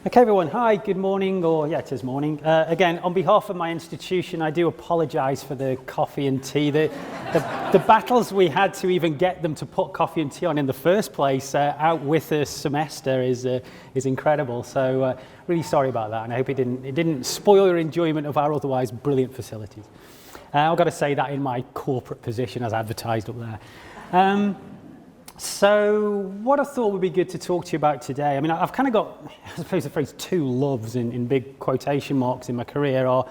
Okay everyone, hi, good morning, or yeah, it is morning. Again, on behalf of my institution, I do apologise for the coffee and tea. The battles we had to even get them to put coffee and tea on in the first place out with a semester is incredible. So really sorry about that, and I hope it didn't spoil your enjoyment of our otherwise brilliant facilities. I've got to say that in my corporate position as advertised up there. So what I thought would be good to talk to you about today, I mean, I've kind of got, I suppose the phrase two loves in big quotation marks in my career are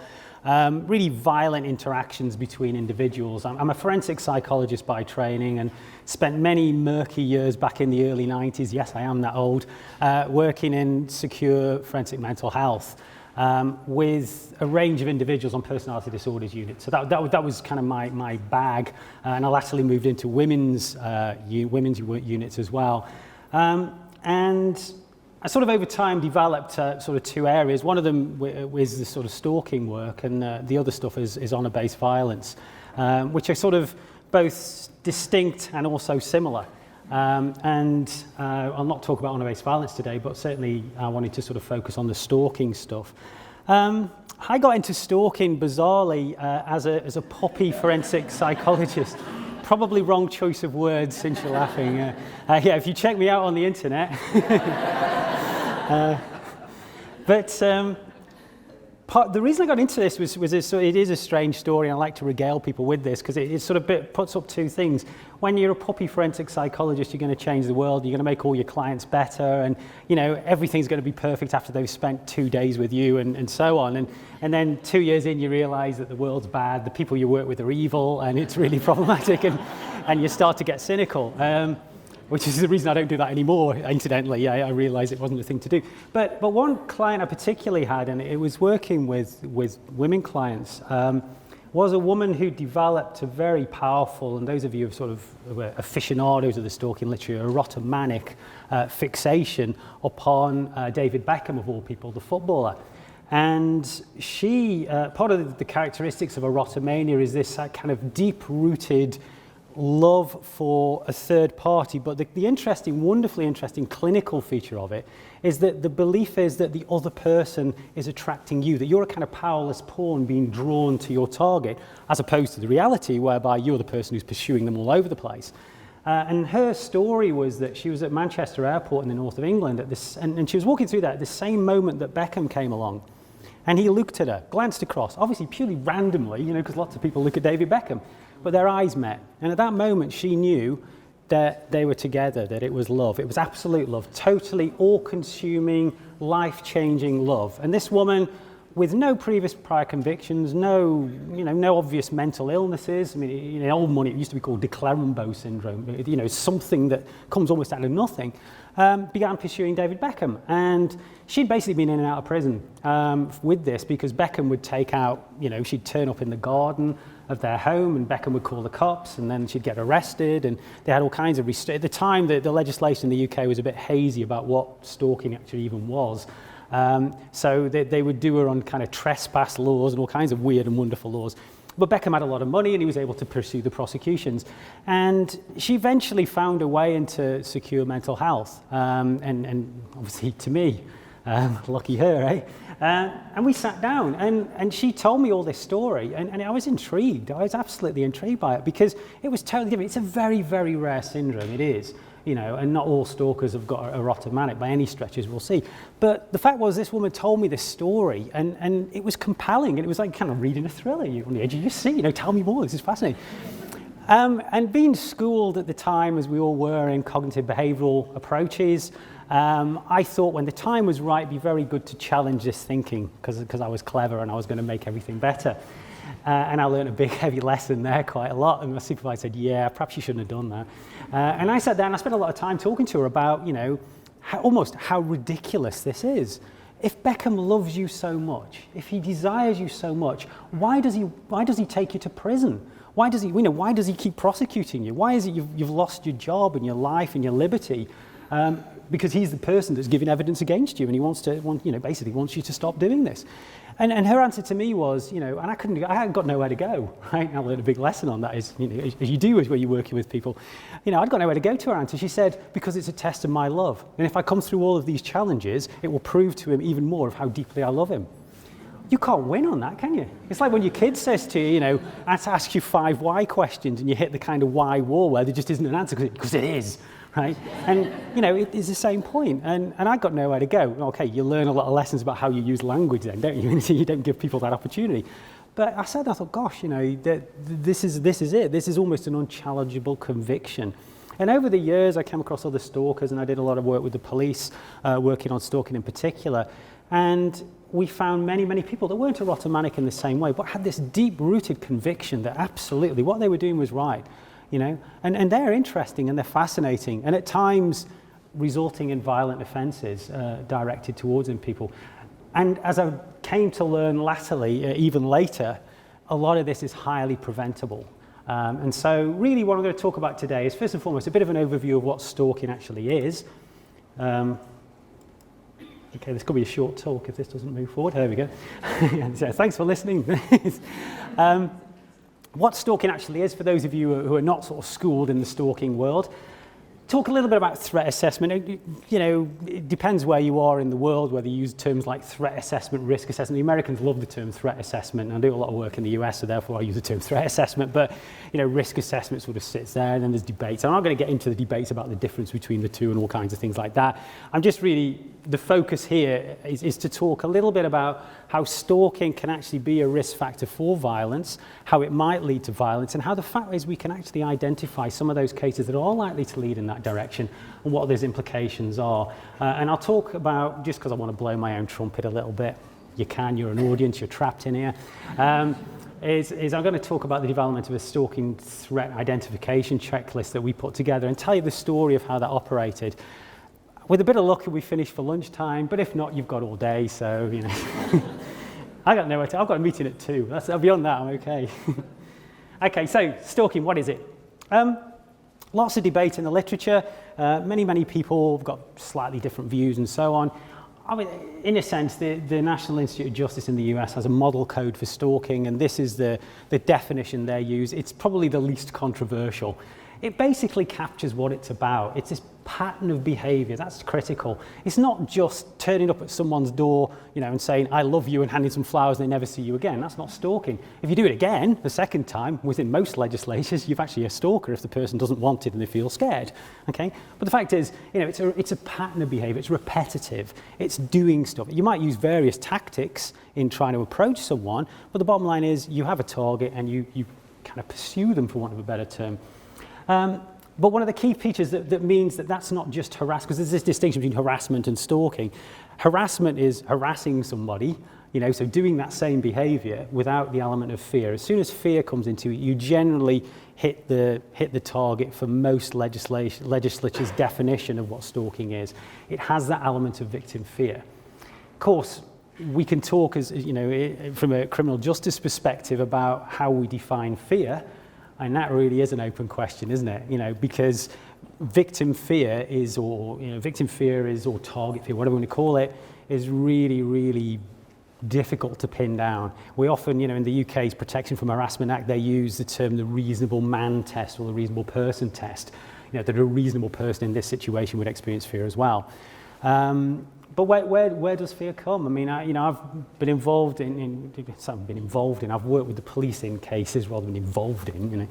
really violent interactions between individuals. I'm a forensic psychologist by training and spent many murky years back in the early 90s, yes, I am that old, working in secure forensic mental health. With a range of individuals on personality disorders units. So that was kind of my bag, and I latterly moved into women's units as well. And I sort of over time developed sort of two areas. One of them was the sort of stalking work, and the other stuff is honor-based violence, which are sort of both distinct and also similar. I'll not talk about honor-based violence today, but certainly I wanted to sort of focus on the stalking stuff. I got into stalking bizarrely as a puppy forensic psychologist. Probably wrong choice of words since you're laughing. Yeah, if you check me out on the internet. The reason I got into this was it is a strange story, and I like to regale people with this because it sort of puts up two things. When you're a puppy forensic psychologist, you're going to change the world, you're going to make all your clients better, and you know everything's going to be perfect after they've spent 2 days with you and so on. And then 2 years in, you realize that the world's bad, the people you work with are evil, and it's really problematic, and you start to get cynical. Which is the reason I don't do that anymore, incidentally. I realised it wasn't the thing to do. But one client I particularly had, and it was working with women clients, was a woman who developed a very powerful, and those of you who sort of were aficionados of the stalking literature, erotomanic fixation upon David Beckham, of all people, the footballer. And she, part of the characteristics of erotomania is this kind of deep-rooted love for a third party, but the interesting, wonderfully interesting clinical feature of it is that the belief is that the other person is attracting you, that you're a kind of powerless pawn being drawn to your target, as opposed to the reality whereby you're the person who's pursuing them all over the place. And her story was that she was at Manchester Airport in the north of England and she was walking through that at the same moment that Beckham came along. And he looked at her, glanced across, obviously purely randomly, you know, because lots of people look at David Beckham. But their eyes met, and at that moment she knew that they were together, that it was love. It was absolute love, totally all-consuming, life-changing love. And this woman, with no previous prior convictions, no obvious mental illnesses. I mean, in old money it used to be called de Clerambault syndrome. You know, something that comes almost out of nothing. Began pursuing David Beckham, and she'd basically been in and out of prison with this because Beckham would take out, you know, she'd turn up in the garden of their home and Beckham would call the cops and then she'd get arrested, and they had all kinds of at the time the legislation in the UK was a bit hazy about what stalking actually even was. So they would do her on kind of trespass laws and all kinds of weird and wonderful laws. But Beckham had a lot of money and he was able to pursue the prosecutions. And she eventually found a way into secure mental health. And obviously to me, lucky her, eh? And we sat down and she told me all this story and I was intrigued. I was absolutely intrigued by it because it was totally different. It's a very, very rare syndrome, it is. You know, and not all stalkers have got erotomanic by any stretches, we'll see. But the fact was, this woman told me this story, and it was compelling, and it was like kind of reading a thriller. You're on the edge of your seat, you know, tell me more, this is fascinating. And being schooled at the time, as we all were, in cognitive behavioural approaches, I thought when the time was right, it'd be very good to challenge this thinking, because I was clever and I was going to make everything better. And I learned a big, heavy lesson there quite a lot. And my supervisor said, yeah, perhaps you shouldn't have done that. And I sat down and I spent a lot of time talking to her about, you know, almost how ridiculous this is. If Beckham loves you so much, if he desires you so much, why does he take you to prison? Why does he keep prosecuting you? Why is it you've lost your job and your life and your liberty? because he's the person that's giving evidence against you, and he wants to, basically wants you to stop doing this. And her answer to me was, and I hadn't got nowhere to go, right? I learned a big lesson on that is, as you do when you're working with people, I'd got nowhere to go to her answer. She said, because it's a test of my love. And if I come through all of these challenges, it will prove to him even more of how deeply I love him. You can't win on that, can you? It's like when your kid says to you, I have to ask you 5 why questions, and you hit the kind of why wall where there just isn't an answer because it is. Right? And, it is the same point. And I got nowhere to go. Okay, you learn a lot of lessons about how you use language then, don't you? You don't give people that opportunity. But I thought, gosh, this is it. This is almost an unchallengeable conviction. And over the years, I came across other stalkers, and I did a lot of work with the police, working on stalking in particular. And we found many, many people that weren't erotomanic in the same way, but had this deep-rooted conviction that absolutely what they were doing was right. And they're interesting and they're fascinating, and at times resulting in violent offences directed towards them people. And as I came to learn latterly, even later, a lot of this is highly preventable. And so really what I'm going to talk about today is first and foremost a bit of an overview of what stalking actually is. Okay, this could be a short talk if this doesn't move forward. There we go. So thanks for listening. What stalking actually is, for those of you who are not sort of schooled in the stalking world. Talk a little bit about threat assessment. It depends where you are in the world, whether you use terms like threat assessment, risk assessment. The Americans love the term threat assessment, and I do a lot of work in the US, so therefore I use the term threat assessment. But, risk assessment sort of sits there, and then there's debates. I'm not going to get into the debates about the difference between the two and all kinds of things like that. I'm just really, the focus here is to talk a little bit about how stalking can actually be a risk factor for violence, how it might lead to violence, and how the fact is we can actually identify some of those cases that are likely to lead in that direction and what those implications are. And I'll talk about, just because I want to blow my own trumpet a little bit, you're an audience, you're trapped in here, is I'm going to talk about the development of a stalking threat identification checklist that we put together and tell you the story of how that operated. With a bit of luck, we finish for lunchtime, but if not, you've got all day, so, I got nowhere to, I've got a meeting at 2. Beyond that, I'm okay. Okay, so stalking, what is it? Lots of debate in the literature. Many people have got slightly different views and so on. I mean, in a sense, the National Institute of Justice in the US has a model code for stalking, and this is the definition they use. It's probably the least controversial. It basically captures what it's about. It's this pattern of behavior. That's critical. It's not just turning up at someone's door, and saying, I love you, and handing some flowers and they never see you again. That's not stalking. If you do it again, the second time, within most legislatures, you've actually a stalker if the person doesn't want it and they feel scared. Okay? But the fact is, it's a pattern of behavior. It's repetitive. It's doing stuff. You might use various tactics in trying to approach someone, but the bottom line is you have a target and you kind of pursue them, for want of a better term. But one of the key features that means that that's not just harass, because there's this distinction between harassment and stalking. Harassment is harassing somebody, so doing that same behavior without the element of fear. As soon as fear comes into it, you generally hit the target for most legislature's definition of what stalking is. It has that element of victim fear. Of course, we can talk from a criminal justice perspective about how we define fear. And that really is an open question, isn't it? Because victim fear is, or target fear, whatever we want to call it, is really, really difficult to pin down. We often, in the UK's Protection from Harassment Act, they use the term the reasonable man test or the reasonable person test. That a reasonable person in this situation would experience fear as well. But where does fear come? I mean, I've been involved I've worked with the police in cases rather than involved in,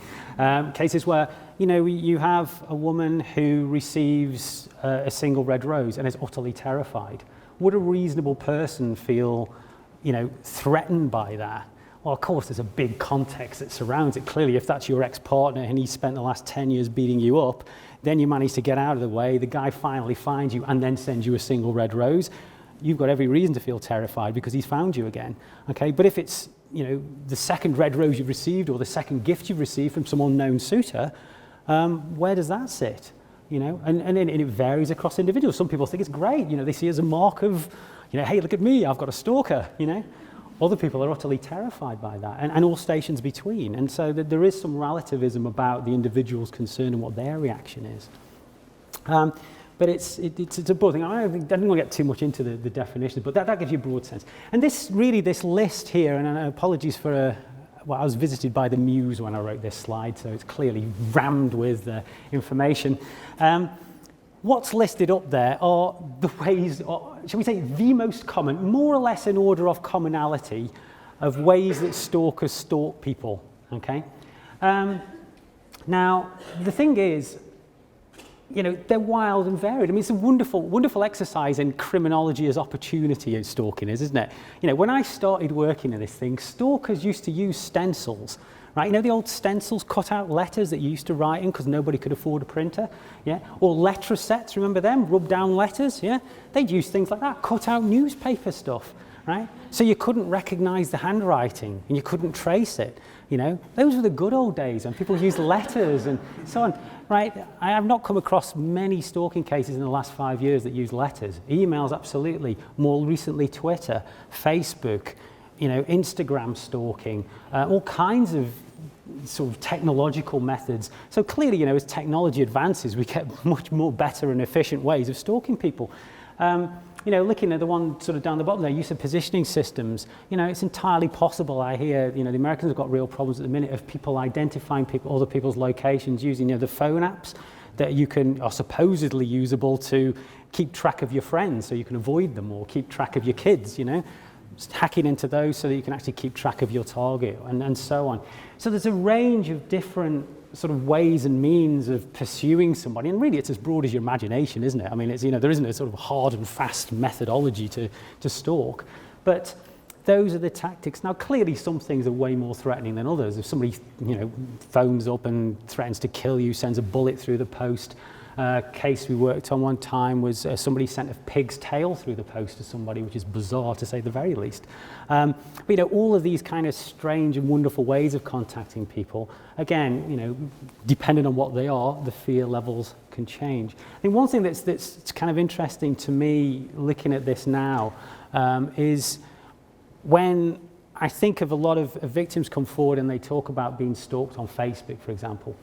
cases where, you have a woman who receives a single red rose and is utterly terrified. Would a reasonable person feel, threatened by that? Well, of course, there's a big context that surrounds it. Clearly, if that's your ex-partner and he spent the last 10 years beating you up, then you manage to get out of the way, the guy finally finds you and then sends you a single red rose, you've got every reason to feel terrified because he's found you again. Okay, but if it's, the second red rose you've received or the second gift you've received from some unknown suitor, where does that sit? And it varies across individuals. Some people think it's great, they see it as a mark of, hey, look at me, I've got a stalker, Other people are utterly terrified by that, and all stations between. And so there is some relativism about the individual's concern and what their reaction is. But it's a broad thing. I don't want to get too much into the definitions, but that gives you a broad sense. And this list here, and apologies for I was visited by the muse when I wrote this slide, so it's clearly rammed with information. What's listed up there are the ways, or shall we say, the most common, more or less in order of commonality, of ways that stalkers stalk people, okay? Now, the thing is, they're wild and varied. I mean, it's a wonderful, wonderful exercise in criminology as opportunity as stalking is, isn't it? When I started working in this thing, stalkers used to use stencils, right? The old stencils, cut out letters that you used to write in because nobody could afford a printer, yeah? Or letter sets, remember them? Rub down letters, yeah? They'd use things like that, cut out newspaper stuff, right? So you couldn't recognize the handwriting and you couldn't trace it, Those were the good old days when people used letters and so on, right? I have not come across many stalking cases in the last 5 years that use letters. Emails, absolutely. More recently, Twitter, Facebook, Instagram stalking, all kinds of sort of technological methods. So clearly, as technology advances, we get much more better and efficient ways of stalking people. Looking at the one sort of down the bottom there, use of positioning systems, it's entirely possible. I hear, the Americans have got real problems at the minute of people identifying other people's locations using, the phone apps that are supposedly usable to keep track of your friends so you can avoid them, or keep track of your kids, Just hacking into those so that you can actually keep track of your target and so on. So there's a range of different sort of ways and means of pursuing somebody, and really it's as broad as your imagination, isn't it? I mean, it's, there isn't a sort of hard and fast methodology to stalk, but those are the tactics. Now, clearly some things are way more threatening than others. If somebody, phones up and threatens to kill you, sends a bullet through the post. Case we worked on one time was somebody sent a pig's tail through the post to somebody, which is bizarre to say the very least. But all of these kind of strange and wonderful ways of contacting people, again, depending on what they are, the fear levels can change. I think one thing that's kind of interesting to me looking at this now is when I think of a lot of victims come forward and they talk about being stalked on Facebook, for example,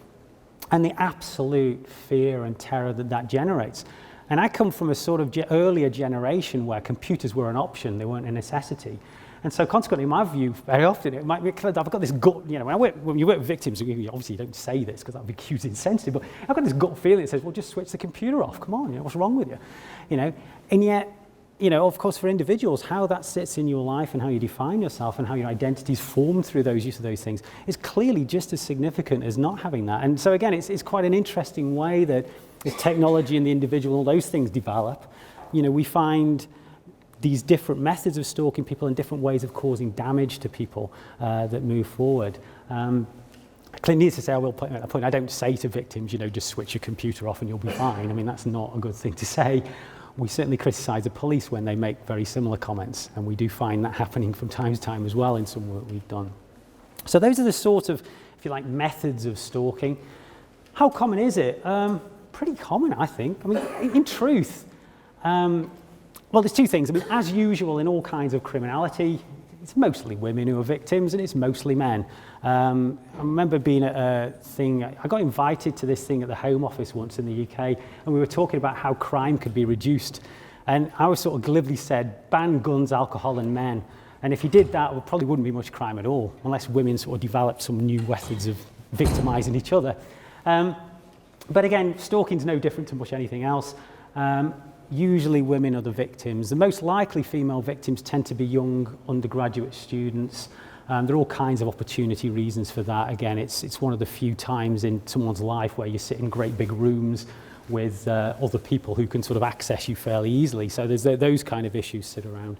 and the absolute fear and terror that generates. And I come from a sort of earlier generation where computers were an option, they weren't a necessity. And so consequently, in my view, very often, it might be, I've got this gut, when you work with victims, obviously you don't say this because that would be acute insensitive, but I've got this gut feeling that says, well, just switch the computer off, come on, what's wrong with you? And yet, of course, for individuals, how that sits in your life and how you define yourself and how your identity is formed through those use of those things is clearly just as significant as not having that. And so again, it's quite an interesting way that as technology and the individual, all those things develop, we find these different methods of stalking people and different ways of causing damage to people that move forward. Clearly needs to say, at that point, I don't say to victims, just switch your computer off and you'll be fine. I mean, that's not a good thing to say. We certainly criticise the police when they make very similar comments, and we do find that happening from time to time as well in some work we've done. So those are the sort of, if you like, methods of stalking. How common is it? Pretty common, I think. I mean, in truth, well, there's two things. I mean, as usual in all kinds of criminality, it's mostly women who are victims and it's mostly men. I remember being at a thing, I got invited to this thing at the Home Office once in the UK, and we were talking about how crime could be reduced. And I was sort of glibly said, ban guns, alcohol and men. And if you did that, there probably wouldn't be much crime at all, unless women sort of developed some new methods of victimizing each other. But again, stalking's no different to much anything else. Usually women are the victims. The most likely female victims tend to be young undergraduate students. There are all kinds of opportunity reasons for that. Again, it's one of the few times in someone's life where you sit in great big rooms with other people who can sort of access you fairly easily. So there's those kind of issues sit around.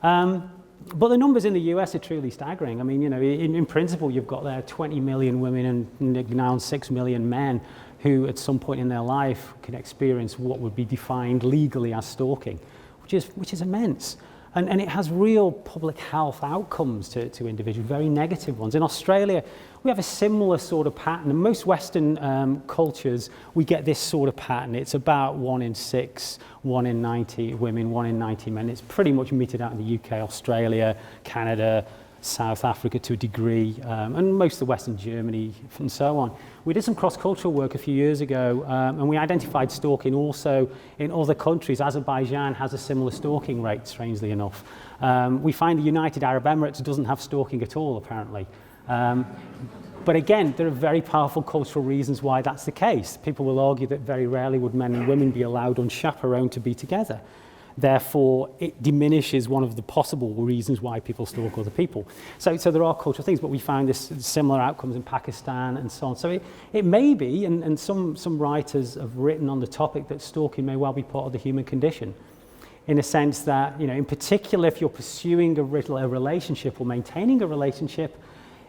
But the numbers in the US are truly staggering. I mean, in principle, you've got there 20 million women and now 6 million men who at some point in their life can experience what would be defined legally as stalking, which is immense. And it has real public health outcomes to individuals, very negative ones. In Australia, we have a similar sort of pattern. In most Western cultures, we get this sort of pattern. It's about 1 in 6, 1 in 90 women, 1 in 90 men. It's pretty much meted out in the UK, Australia, Canada, South Africa to a degree, and most of Western Germany and so on. We did some cross-cultural work a few years ago, and we identified stalking also in other countries. Azerbaijan has a similar stalking rate, strangely enough. We find the United Arab Emirates doesn't have stalking at all, apparently. But again, there are very powerful cultural reasons why that's the case. People will argue that very rarely would men and women be allowed unchaperoned to be together. Therefore, it diminishes one of the possible reasons why people stalk other people. So there are cultural things, but we find this similar outcomes in Pakistan and so on. So it may be, and some writers have written on the topic, that stalking may well be part of the human condition, in a sense that, in particular, if you're pursuing a relationship or maintaining a relationship,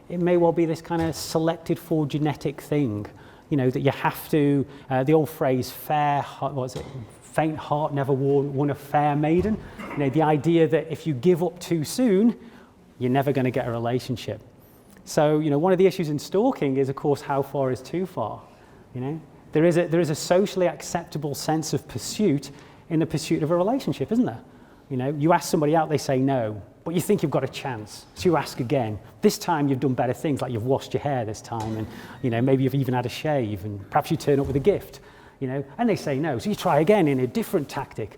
it may well be this kind of selected for genetic thing, that you have to, the old phrase, faint heart never won a fair maiden. The idea that if you give up too soon, you're never going to get a relationship. So, one of the issues in stalking is, of course, how far is too far? There is a socially acceptable sense of pursuit in the pursuit of a relationship, isn't there? You ask somebody out, they say no, but you think you've got a chance, so you ask again. This time you've done better things, like you've washed your hair this time, and maybe you've even had a shave, and perhaps you turn up with a gift. And they say no, so you try again in a different tactic.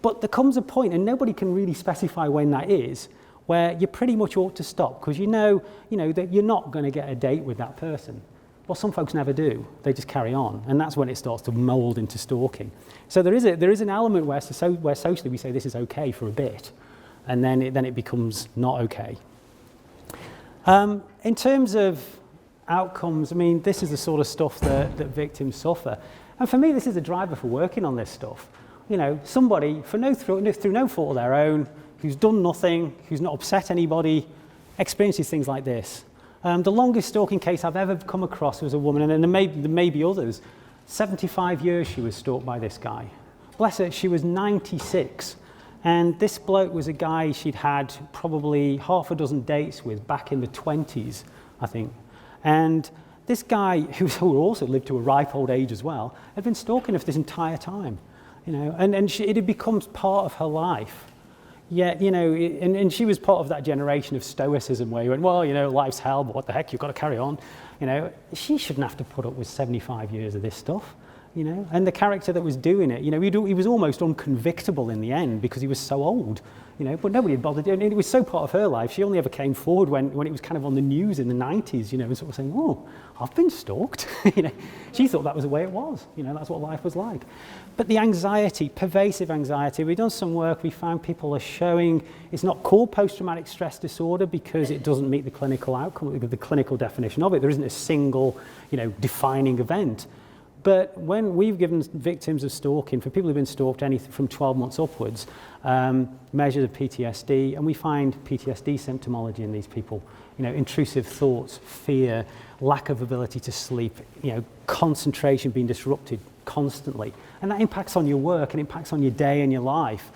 But there comes a point, and nobody can really specify when that is, where you pretty much ought to stop, because you know that you're not going to get a date with that person. Well, some folks never do. They just carry on, and that's when it starts to mold into stalking. So there is an element where socially we say this is okay for a bit, and then it becomes not okay. In terms of outcomes, this is the sort of stuff that victims suffer. And for me, this is a driver for working on this stuff. Somebody, through no fault of their own, who's done nothing, who's not upset anybody, experiences things like this. The longest stalking case I've ever come across was a woman, and there may be others. 75 years she was stalked by this guy. Bless her, she was 96. And this bloke was a guy she'd had probably half a dozen dates with back in the 20s, I think. And this guy, who also lived to a ripe old age as well, had been stalking her for this entire time, and it had become part of her life. Yet, and she was part of that generation of stoicism where you went, well, life's hell, but what the heck, you've got to carry on. She shouldn't have to put up with 75 years of this stuff, and the character that was doing it, he was almost unconvictable in the end because he was so old. But nobody had bothered. And it was so part of her life. She only ever came forward when it was kind of on the news in the 90s, and sort of saying, oh, I've been stalked. She thought that was the way it was. That's what life was like. But the anxiety, pervasive anxiety, we've done some work. We found people are showing it's not called post-traumatic stress disorder because it doesn't meet the clinical outcome, the clinical definition of it. There isn't a single, defining event. But when we've given victims of stalking, for people who've been stalked anything from 12 months upwards, measures of PTSD, and we find PTSD symptomology in these people, intrusive thoughts, fear, lack of ability to sleep, concentration being disrupted constantly. And that impacts on your work and impacts on your day and your life.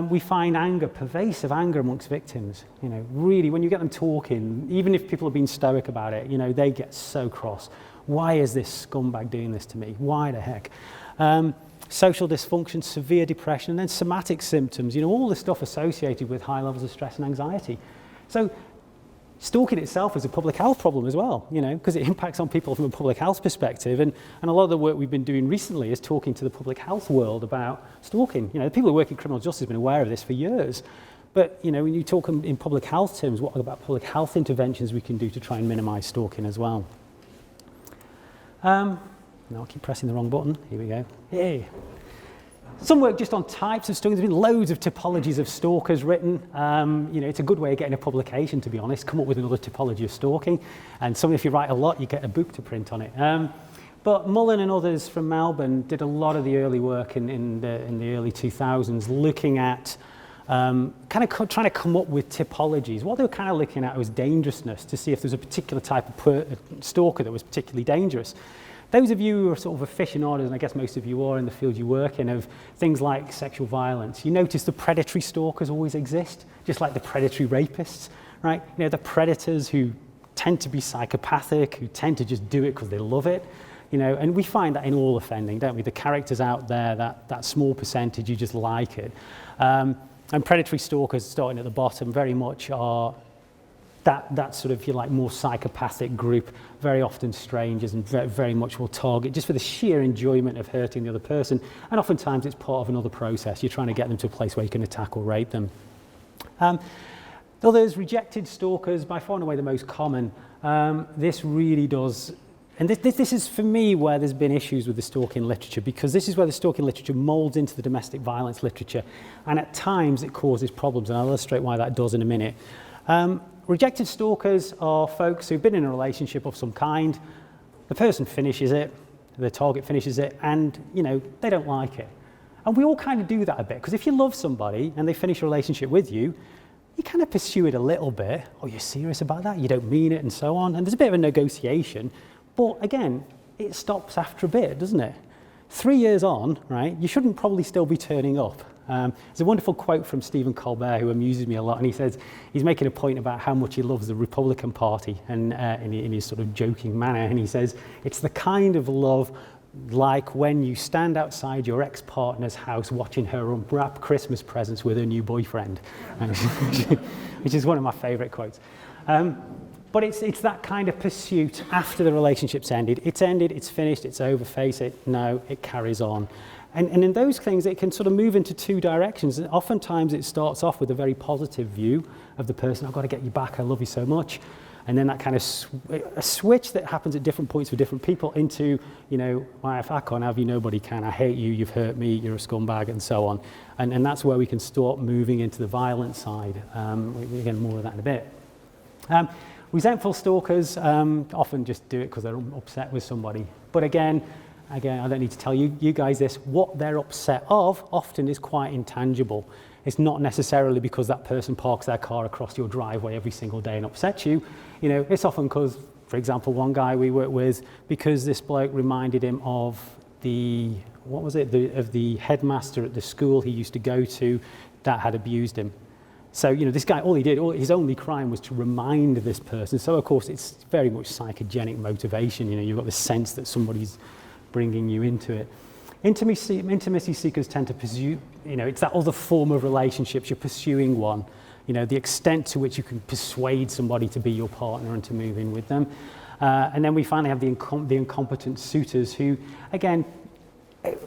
We find anger, pervasive anger amongst victims. Really, when you get them talking, even if people have been stoic about it, they get so cross. Why is this scumbag doing this to me? Why the heck? Social dysfunction, severe depression, and then somatic symptoms, all the stuff associated with high levels of stress and anxiety. So stalking itself is a public health problem as well, because it impacts on people from a public health perspective. And a lot of the work we've been doing recently is talking to the public health world about stalking. The people who work in criminal justice have been aware of this for years. But, when you talk in public health terms, what about public health interventions we can do to try and minimize stalking as well? No, I keep pressing the wrong button. Here we go. Yay. Some work just on types of stalking. There's been loads of typologies of stalkers written. It's a good way of getting a publication, to be honest. Come up with another typology of stalking. And if you write a lot, you get a book to print on it. But Mullen and others from Melbourne did a lot of the early work in the early 2000s, looking at trying to come up with typologies. What they were kind of looking at was dangerousness, to see if there's a particular type of stalker that was particularly dangerous. Those of you who are sort of aficionados, and I guess most of you are in the field you work in, of things like sexual violence, you notice the predatory stalkers always exist, just like the predatory rapists, right? The predators who tend to be psychopathic, who tend to just do it because they love it. And we find that in all offending, don't we? The characters out there, that small percentage, you just like it. And predatory stalkers, starting at the bottom, very much are that sort of, if you like, more psychopathic group, very often strangers, and very much will target just for the sheer enjoyment of hurting the other person. And oftentimes it's part of another process. You're trying to get them to a place where you can attack or rape them. Others, rejected stalkers, by far and away the most common. This really does, and this is for me where there's been issues with the stalking literature, because this is where the stalking literature molds into the domestic violence literature, and at times it causes problems, and I'll illustrate why that does in a minute. Rejected stalkers are folks who've been in a relationship of some kind. The person finishes it, the target finishes it, and they don't like it. And we all kind of do that a bit, because if you love somebody and they finish a relationship with you, you kind of pursue it a little bit. Oh, you're serious about that? You don't mean it, and so on. And there's a bit of a negotiation, but again, it stops after a bit, doesn't it? 3 years on, right? You shouldn't probably still be turning up. There's a wonderful quote from Stephen Colbert, who amuses me a lot, and he says he's making a point about how much he loves the Republican Party, and in his sort of joking manner, and he says it's the kind of love like when you stand outside your ex-partner's house watching her unwrap Christmas presents with her new boyfriend, which is one of my favourite quotes. But it's that kind of pursuit after the relationship's ended. It's ended, it's finished, it's over, face it. No, it carries on. And in those things, it can sort of move into two directions. And oftentimes it starts off with a very positive view of the person. I've got to get you back, I love you so much. And then that kind of a switch that happens at different points for different people into, well, if I can't have you, nobody can. I hate you, you've hurt me, you're a scumbag, and so on. And that's where we can start moving into the violent side. We'll get more of that in a bit. Resentful stalkers often just do it because they're upset with somebody. But again, I don't need to tell you guys this, what they're upset of often is quite intangible. It's not necessarily because that person parks their car across your driveway every single day and upsets you. It's often because, for example, one guy we worked with, because this bloke reminded him of the headmaster at the school he used to go to that had abused him. So, this guy, his only crime was to remind this person. So, of course, it's very much psychogenic motivation. You've got the sense that somebody's bringing you into it. Intimacy seekers tend to pursue, it's that other form of relationships. You're pursuing one. The extent to which you can persuade somebody to be your partner and to move in with them. And then we finally have the incompetent suitors who, again,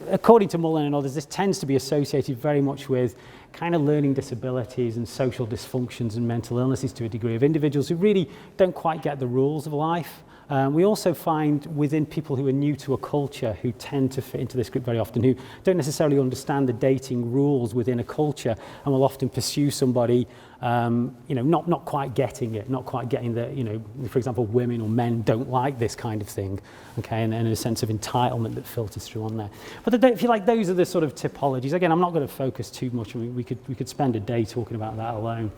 according to Mullen and others, this tends to be associated very much with kind of learning disabilities and social dysfunctions and mental illnesses to a degree of individuals who really don't quite get the rules of life. We also find within people who are new to a culture who tend to fit into this group very often, who don't necessarily understand the dating rules within a culture and will often pursue somebody, not quite getting it, not quite getting the, for example, women or men don't like this kind of thing, okay, and a sense of entitlement that filters through on there. But if you like, those are the sort of typologies. Again, I'm not going to focus too much. I mean, we could spend a day talking about that alone.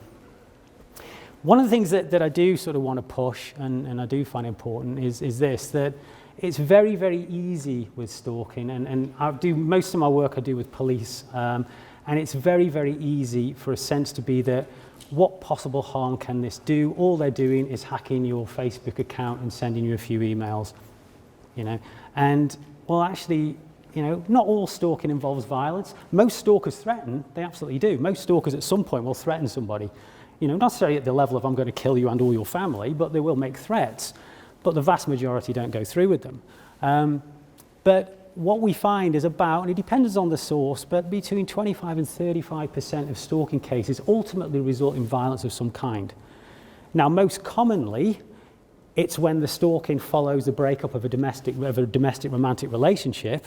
One of the things that I do sort of want to push, and I do find important, is this, that it's very, very easy with stalking, and I do most of my work I do with police, and it's very, very easy for a sense to be that what possible harm can this do? All they're doing is hacking your Facebook account and sending you a few emails, and well, actually, not all stalking involves violence. Most stalkers threaten, they absolutely do. Most stalkers at some point will threaten somebody. Not necessarily at the level of I'm going to kill you and all your family, but they will make threats. But the vast majority don't go through with them. But what we find is about, and it depends on the source, but between 25 and 35% of stalking cases ultimately result in violence of some kind. Now, most commonly, it's when the stalking follows the breakup of a domestic romantic relationship.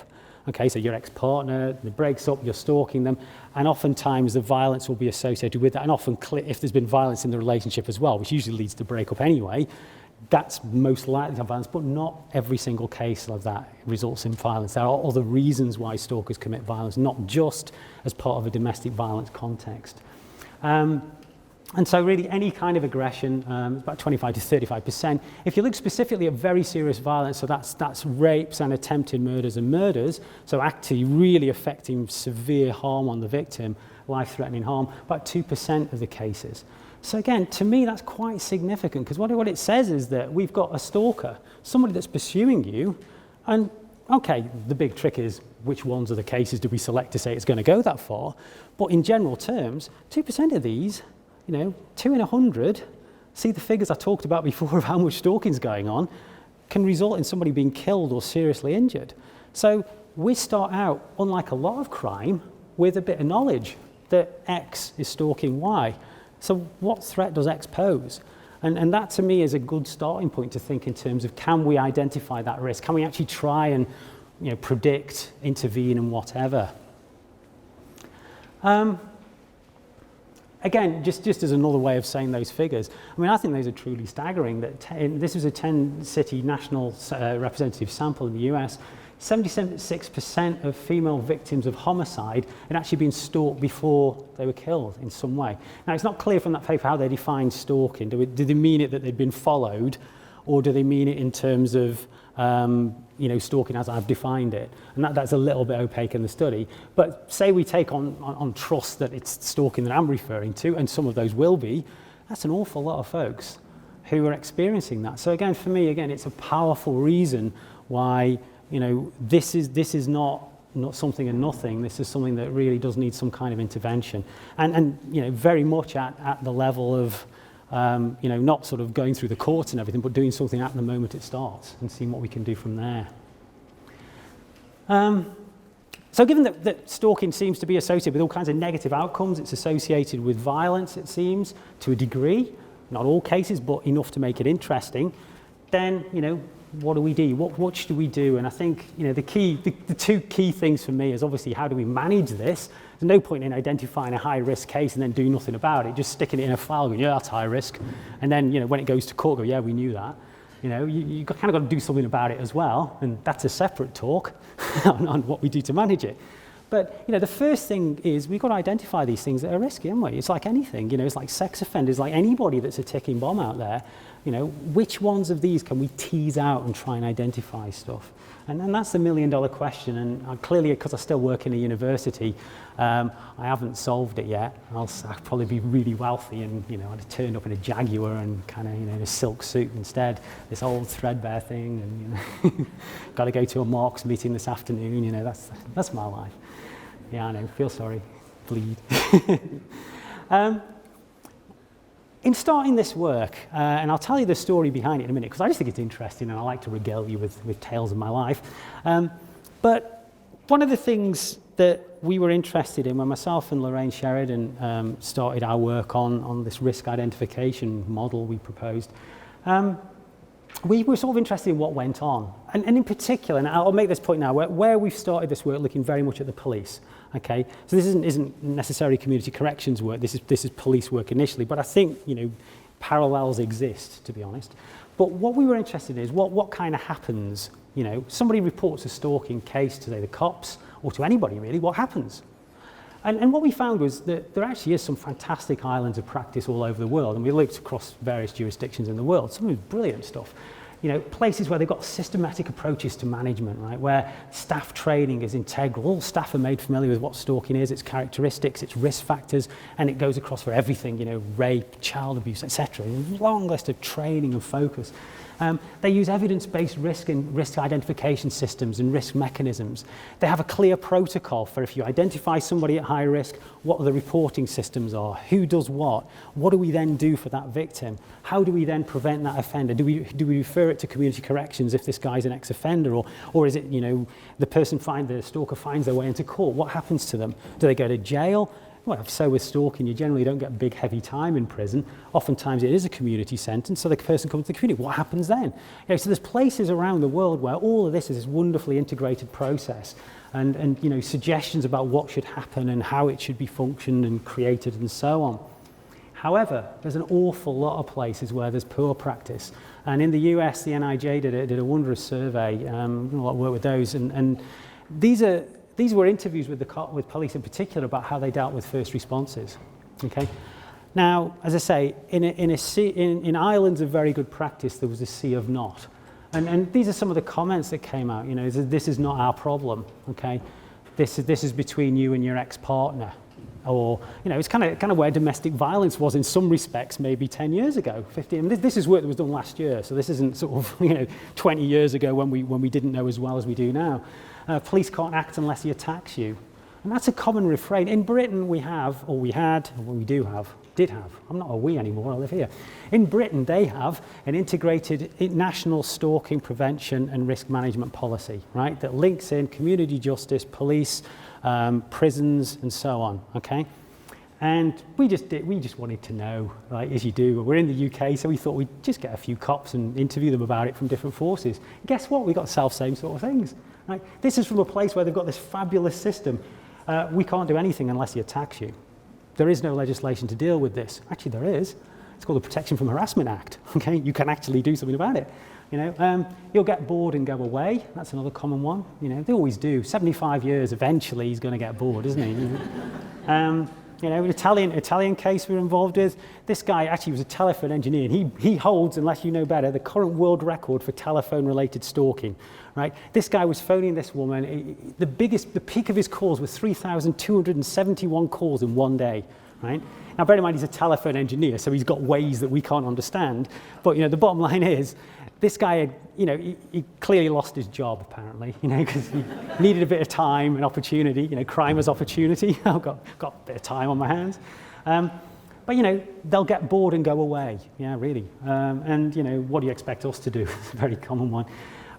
Okay, so your ex-partner, it breaks up, you're stalking them, and oftentimes the violence will be associated with that, and often if there's been violence in the relationship as well, which usually leads to breakup anyway, that's most likely to have violence, but not every single case of that results in violence. There are other reasons why stalkers commit violence, not just as part of a domestic violence context. And so really any kind of aggression, about 25 to 35%. If you look specifically at very serious violence, so that's rapes and attempted murders, so actually really affecting severe harm on the victim, life-threatening harm, about 2% of the cases. So again, to me, that's quite significant, because what it says is that we've got a stalker, somebody that's pursuing you, and okay, the big trick is which ones of the cases do we select to say it's going to go that far, but in general terms, 2% of these, 2 in 100 See, the figures I talked about before of how much stalking is going on can result in somebody being killed or seriously injured. So we start out, unlike a lot of crime, with a bit of knowledge that X is stalking Y. So what threat does X pose? And that to me is a good starting point to think in terms of, can we identify that risk? Can we actually try and predict, intervene and whatever? Again, just as another way of saying those figures, I mean, I think those are truly staggering. This was a 10-city national representative sample in the US. 76% of female victims of homicide had actually been stalked before they were killed in some way. Now, it's not clear from that paper how they define stalking. Do they mean it that they'd been followed, or do they mean it in terms of stalking as I've defined it? And that's a little bit opaque in the study. But say we take on trust that it's stalking that I'm referring to, and some of those will be, that's an awful lot of folks who are experiencing that. So again, for me, it's a powerful reason why this is not something and nothing. This is something that really does need some kind of intervention, and very much at the level of not sort of going through the courts and everything, but doing something at the moment it starts and seeing what we can do from there. So given that stalking seems to be associated with all kinds of negative outcomes, it's associated with violence, it seems, to a degree, not all cases, but enough to make it interesting, then, what do we do? What should we do? And I think, the two key things for me is obviously how do we manage this? There's no point in identifying a high-risk case and then doing nothing about it, just sticking it in a file, going, yeah, that's high risk. And then, when it goes to court, go, yeah, we knew that. You kind of got to do something about it as well, and that's a separate talk on what we do to manage it. But, the first thing is we've got to identify these things that are risky, haven't we? It's like anything, it's like sex offenders, like anybody that's a ticking bomb out there. Which ones of these can we tease out and try and identify stuff? And that's the million-dollar question. And clearly, because I still work in a university, I haven't solved it yet. I'll probably be really wealthy and, I'd have turned up in a Jaguar and kind of, in a silk suit instead. This old threadbare thing, and, got to go to a Marx meeting this afternoon. That's my life. Yeah, I know. Feel sorry. Bleed. In starting this work, and I'll tell you the story behind it in a minute, because I just think it's interesting and I like to regale you with tales of my life. But one of the things that we were interested in when myself and Lorraine Sheridan started our work on this risk identification model we proposed, we were sort of interested in what went on. And in particular, and I'll make this point now, where we've started this work looking very much at the police. Okay, so this isn't necessarily community corrections work. This is police work initially, but I think parallels exist, to be honest. But what we were interested in is what kind of happens. Somebody reports a stalking case to, say, the cops or to anybody really. What happens? And what we found was that there actually is some fantastic islands of practice all over the world, and we looked across various jurisdictions in the world. Some of it's brilliant stuff. Places where they've got systematic approaches to management, right, where staff training is integral. All staff are made familiar with what stalking is, its characteristics, its risk factors, and it goes across for everything, rape, child abuse, etc. There's a long list of training and focus. They use evidence-based risk and risk identification systems and risk mechanisms. They have a clear protocol for if you identify somebody at high risk, what the reporting systems are, who does what do we then do for that victim, how do we then prevent that offender, do we refer it to community corrections if this guy's an ex-offender, or is it, the stalker finds their way into court, what happens to them? Do they go to jail? Well, so with stalking, you generally don't get big, heavy time in prison. Oftentimes it is a community sentence, so the person comes to the community. What happens then? So there's places around the world where all of this is this wonderfully integrated process and suggestions about what should happen and how it should be functioned and created and so on. However, there's an awful lot of places where there's poor practice. And in the US, the NIJ did a wondrous survey, a lot of work with those, and these were interviews with police in particular about how they dealt with first responses. Okay, now as I say, in islands of very good practice, there was a sea of not, and these are some of the comments that came out. This is not our problem. Okay, this is between you and your ex-partner, or it's kind of where domestic violence was in some respects maybe 10 years ago, 15. This is work that was done last year, so this isn't sort of 20 years ago when we didn't know as well as we do now. Police can't act unless he attacks you. And that's a common refrain. In Britain, we have, or we had, or we do have, did have, I'm not a we anymore, I live here. In Britain, they have an integrated national stalking prevention and risk management policy, right, that links in community justice, police, prisons, and so on, okay? And we just wanted to know, right, as you do. We're in the UK, so we thought we'd just get a few cops and interview them about it from different forces. Guess what? We got same sort of things, right? This is from a place where they've got this fabulous system. We can't do anything unless he attacks you. There is no legislation to deal with this. Actually, there is. It's called the Protection from Harassment Act, okay? You can actually do something about it. You know, you'll get bored and go away. That's another common one. You know, they always do. 75 years, eventually he's going to get bored, isn't he? You know, an Italian case we were involved with, this guy actually was a telephone engineer, and he holds, unless you know better, the current world record for telephone-related stalking, right? This guy was phoning this woman. The peak of his calls was 3,271 calls in one day, right? Now, bear in mind, he's a telephone engineer, so he's got ways that we can't understand. But, you know, the bottom line is, this guy had, you know, he clearly lost his job, apparently, you know, because he needed a bit of time and opportunity, you know, crime as opportunity. I've got a bit of time on my hands. But, you know, they'll get bored and go away. Yeah, really. And, you know, what do you expect us to do? It's a very common one.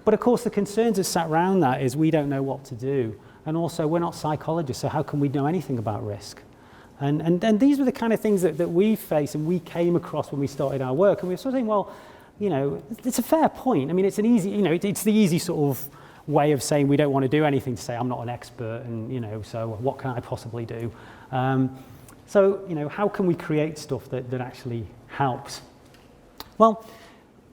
But, of course, the concerns that sat around that is we don't know what to do. And also, we're not psychologists, so how can we know anything about risk? And these were the kind of things that we faced and we came across when we started our work. And we were sort of saying, well, you know, it's a fair point. I mean, it's an easy, you know, it's the easy sort of way of saying we don't want to do anything, to say I'm not an expert and, you know, so what can I possibly do? So, you know, how can we create stuff that actually helps? Well,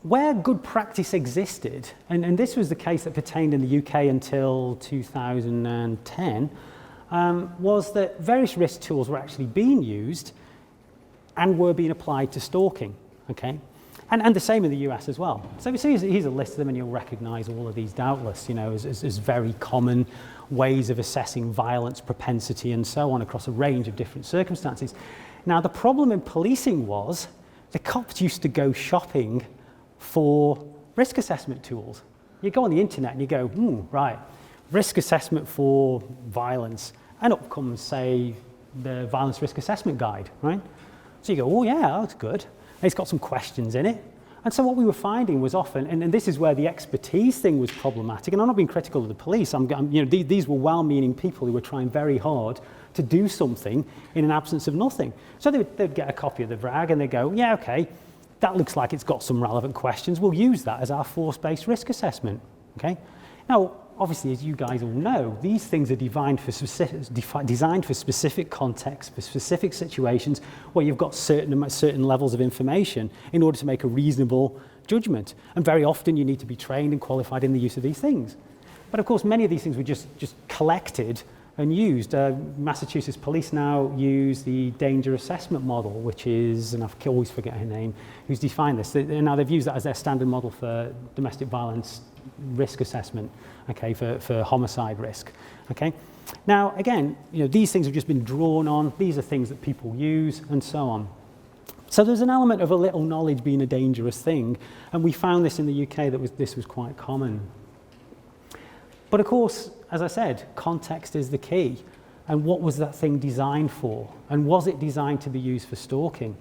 where good practice existed, and this was the case that pertained in the UK until 2010, was that various risk tools were actually being used and were being applied to stalking, okay? And the same in the US as well. So here's a list of them, and you'll recognize all of these doubtless, you know, as very common ways of assessing violence, propensity, and so on across a range of different circumstances. Now, the problem in policing was the cops used to go shopping for risk assessment tools. You go on the internet and you go, right, risk assessment for violence, and up comes, say, the Violence Risk Assessment Guide, right? So you go, oh yeah, that's good. It's got some questions in it. And so what we were finding was often, and this is where the expertise thing was problematic, and I'm not being critical of the police, you know, these were well-meaning people who were trying very hard to do something in an absence of nothing. So they'd get a copy of the VRAG and they'd go, yeah, okay, that looks like it's got some relevant questions. We'll use that as our force-based risk assessment, okay? Now, obviously, as you guys all know, these things are designed for specific contexts, for specific situations where you've got certain levels of information in order to make a reasonable judgment. And very often you need to be trained and qualified in the use of these things. But of course, many of these things were just collected and used. Massachusetts police now use the danger assessment model, which is, and I always forget her name, who's defined this. Now they've used that as their standard model for domestic violence risk assessment, okay, for homicide risk, okay? Now, again, you know, these things have just been drawn on. These are things that people use, and so on. So there's an element of a little knowledge being a dangerous thing, and we found this in the UK this was quite common. But of course, as I said, context is the key. And what was that thing designed for? And was it designed to be used for stalking?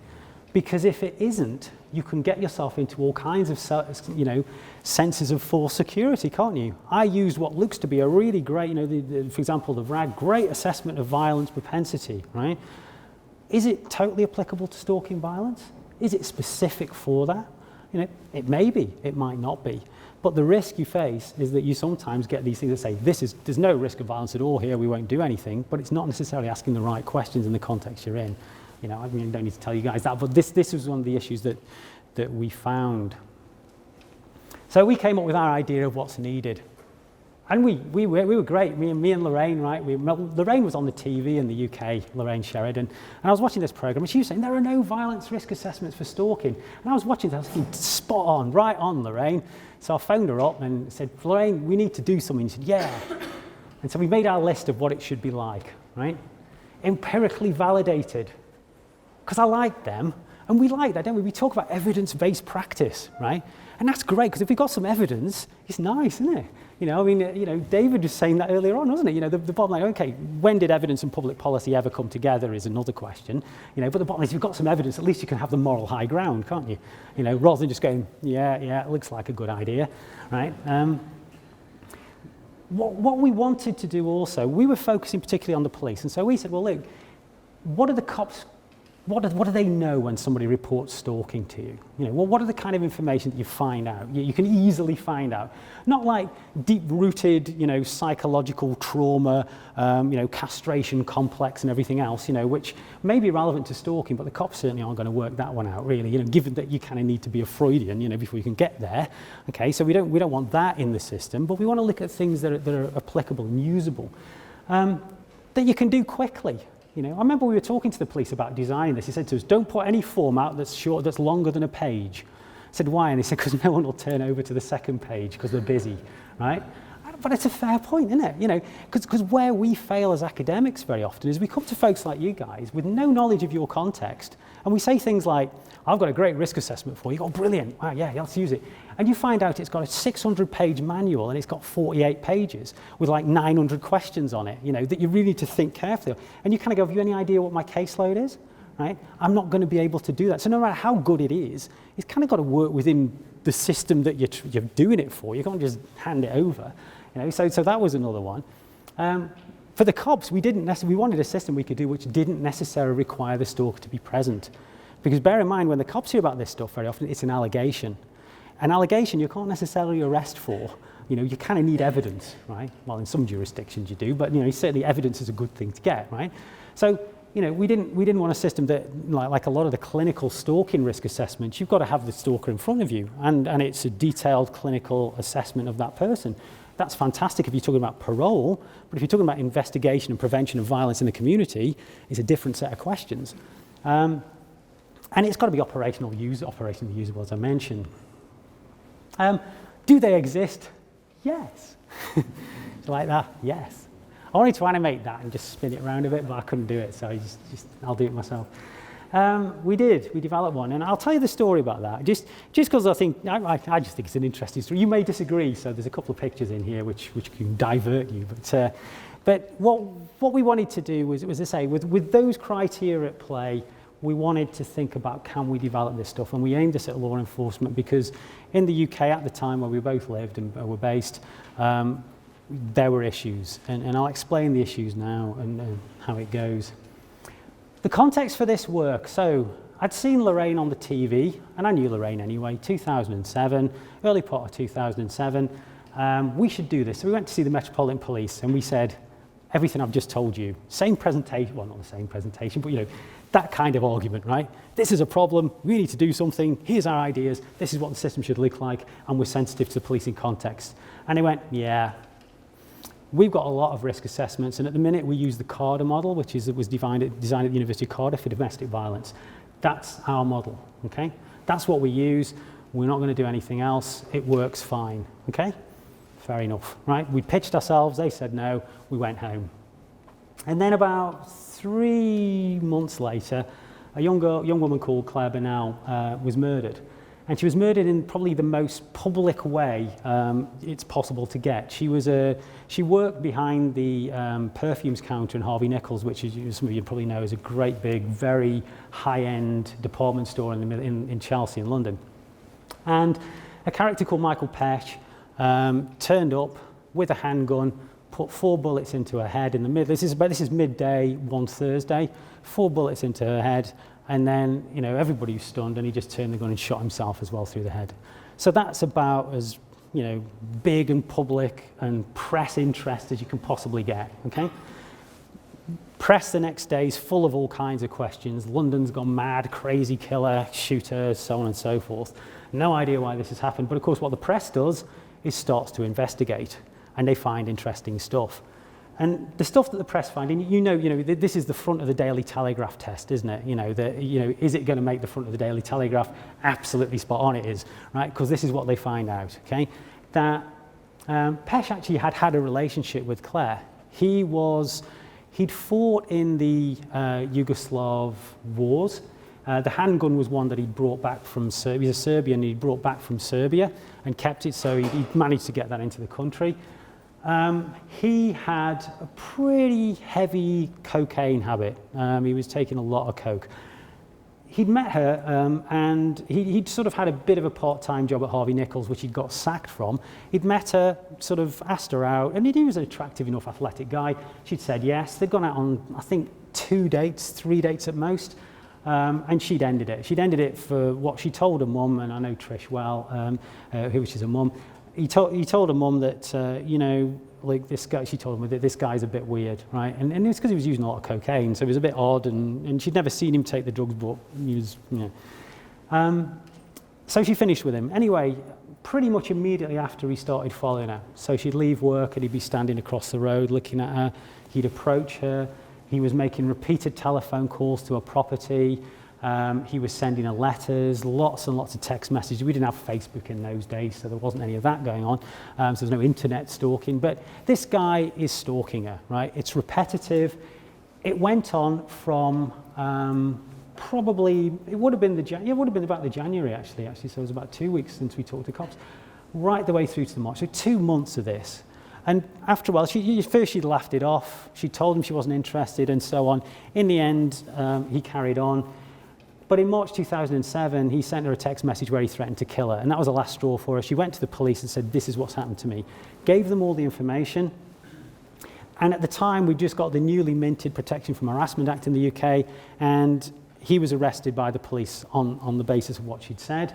Because if it isn't, you can get yourself into all kinds of, you know, senses of false security, can't you? I used what looks to be a really great, you know, for example, the VRAG, great assessment of violence propensity, right? Is it totally applicable to stalking violence? Is it specific for that? You know, it may be, it might not be. But the risk you face is that you sometimes get these things that say, there's no risk of violence at all here, we won't do anything, but it's not necessarily asking the right questions in the context you're in. You know, I mean, I don't need to tell you guys that, but this was one of the issues that we found. So we came up with our idea of what's needed. And we were great, me and Lorraine, right? Lorraine was on the TV in the UK, Lorraine Sheridan, and I was watching this program, and she was saying, there are no violence risk assessments for stalking. And I was watching that, I was thinking, spot on, right on, Lorraine. So I phoned her up and said, Lorraine, we need to do something. She said, yeah. And so we made our list of what it should be like, right? Empirically validated. Because I like them, and we like that, don't we? We talk about evidence-based practice, right? And that's great, because if we've got some evidence, it's nice, isn't it? I mean, David was saying that earlier on, wasn't it? The bottom line, okay, when did evidence and public policy ever come together is another question. But the bottom line is, if you've got some evidence, at least you can have the moral high ground, can't you? Rather than just going, yeah, it looks like a good idea, right? What we wanted to do also, we were focusing particularly on the police, and so we said, well, look, what are the cops? What do they know when somebody reports stalking to you? What are the kind of information that you find out? You can easily find out. Not like deep-rooted, psychological trauma, castration complex and everything else, which may be relevant to stalking, but the cops certainly aren't going to work that one out, really, given that you kind of need to be a Freudian, before you can get there. Okay, so we don't want that in the system, but we want to look at things that are applicable and usable, that you can do quickly. I remember we were talking to the police about designing this. He said to us, don't put any form out that's longer than a page. I said, why? And he said, because no one will turn over to the second page because they're busy, right? But it's a fair point, isn't it? Because where we fail as academics very often is we come to folks like you guys with no knowledge of your context, and we say things like, I've got a great risk assessment for you. Oh, brilliant. Wow, yeah, let's use it. And you find out it's got a 600-page manual and it's got 48 pages with like 900 questions on it, that you really need to think carefully. And you kind of go, have you any idea what my caseload is? Right? I'm not going to be able to do that. So no matter how good it is, it's kind of got to work within the system that you're doing it for. You can't just hand it over. So that was another one. For the cops, we wanted a system we could do which didn't necessarily require the stalker to be present. Because bear in mind, when the cops hear about this stuff, very often it's an allegation. An allegation you can't necessarily arrest for. You kind of need evidence, right? Well, in some jurisdictions you do, but certainly evidence is a good thing to get, right? So we didn't want a system that, like a lot of the clinical stalking risk assessments, you've got to have the stalker in front of you, and it's a detailed clinical assessment of that person. That's fantastic if you're talking about parole, but if you're talking about investigation and prevention of violence in the community, it's a different set of questions. And it's got to be operationally usable, as I mentioned. Do they exist? Yes. Like that? Yes. I wanted to animate that and just spin it around a bit, but I couldn't do it, so I'll do it myself. We developed one, and I'll tell you the story about that, just because I just think it's an interesting story. You may disagree, so there's a couple of pictures in here which can divert you, but what we wanted to do was to say, with those criteria at play, we wanted to think about, can we develop this stuff? And we aimed this at law enforcement because in the UK at the time where we both lived and were based, there were issues. And I'll explain the issues now and how it goes. The context for this work, so I'd seen Lorraine on the TV, and I knew Lorraine anyway, 2007, early part of 2007. We should do this. So we went to see the Metropolitan Police and we said, everything I've just told you, same presentation, well, not the same presentation, but that kind of argument, right? This is a problem, we need to do something, here's our ideas, this is what the system should look like, and we're sensitive to the policing context. And they went, yeah, we've got a lot of risk assessments, and at the minute we use the CARDA model, which was designed at the University of Cardiff for domestic violence. That's our model, okay? That's what we use, we're not going to do anything else, it works fine, okay? Fair enough, right? We pitched ourselves, they said no, we went home. And then about 3 months later, a young woman called Claire Bernal was murdered. And she was murdered in probably the most public way it's possible to get. She worked behind the perfumes counter in Harvey Nichols, which some of you probably know is a great big, very high-end department store in Chelsea in London. And a character called Michael Heche turned up with a handgun, put 4 bullets into her head in the middle. This is midday, one Thursday, 4 bullets into her head, and then everybody was stunned, and he just turned the gun and shot himself as well through the head. So that's about as big and public and press interest as you can possibly get. Okay. Press the next day is full of all kinds of questions. London's gone mad, crazy killer, shooter, so on and so forth. No idea why this has happened, but of course what the press does is starts to investigate, and they find interesting stuff. And the stuff that the press find, and this is the front of the Daily Telegraph test, isn't it? Is it going to make the front of the Daily Telegraph? Absolutely spot on it is, right? Because this is what they find out, okay? That Heche actually had a relationship with Claire. He'd fought in the Yugoslav wars, The handgun was one that he'd brought back from Serbia. He's a Serbian, he'd brought back from Serbia and kept it, so he managed to get that into the country. He had a pretty heavy cocaine habit. He was taking a lot of coke. He'd met her and he'd sort of had a bit of a part-time job at Harvey Nichols, which he'd got sacked from. He'd met her, sort of asked her out, and he was an attractive enough athletic guy. She'd said yes. They'd gone out on, I think, 2 dates, 3 dates at most, and she'd ended it. She'd ended it for what she told her mum, and I know Trish well, who she's a mum. He told her mum that, you know, like this guy, she told him that this guy's a bit weird, right? And it's because he was using a lot of cocaine, so it was a bit odd, and she'd never seen him take the drugs, but he was, you know. So she finished with him. Anyway, pretty much immediately after he started following her. So she'd leave work and he'd be standing across the road looking at her. He'd approach her. He was making repeated telephone calls to her property. He was sending her letters, lots and lots of text messages. We didn't have Facebook in those days, so there wasn't any of that going on. So there's no internet stalking. But this guy is stalking her, right? It's repetitive. It went on from probably, it would have been about the January actually. So it was about 2 weeks since we talked to cops, right the way through to the March. So 2 months of this. And after a while, first she'd laughed it off. She told him she wasn't interested and so on. In the end, he carried on. But in March 2007, he sent her a text message where he threatened to kill her. And that was the last straw for her. She went to the police and said, this is what's happened to me. Gave them all the information. And at the time, we just got the newly minted Protection from Harassment Act in the UK. And he was arrested by the police on the basis of what she'd said.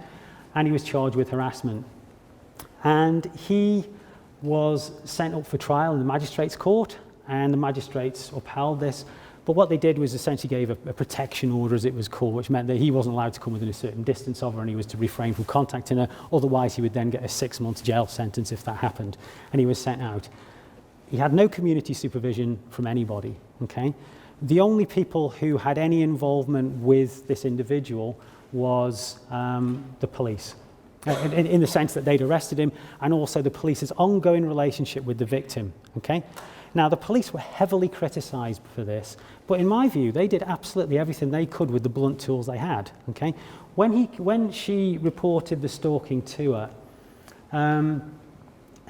And he was charged with harassment. And he was sent up for trial in the magistrates' court. And the magistrates upheld this. But what they did was essentially gave a protection order, as it was called, which meant that he wasn't allowed to come within a certain distance of her and he was to refrain from contacting her. Otherwise, he would then get a 6-month jail sentence if that happened. And he was sent out. He had no community supervision from anybody, okay? The only people who had any involvement with this individual was the police, in the sense that they'd arrested him, and also the police's ongoing relationship with the victim, okay? Now, the police were heavily criticised for this, but in my view, they did absolutely everything they could with the blunt tools they had, okay? When she reported the stalking to her,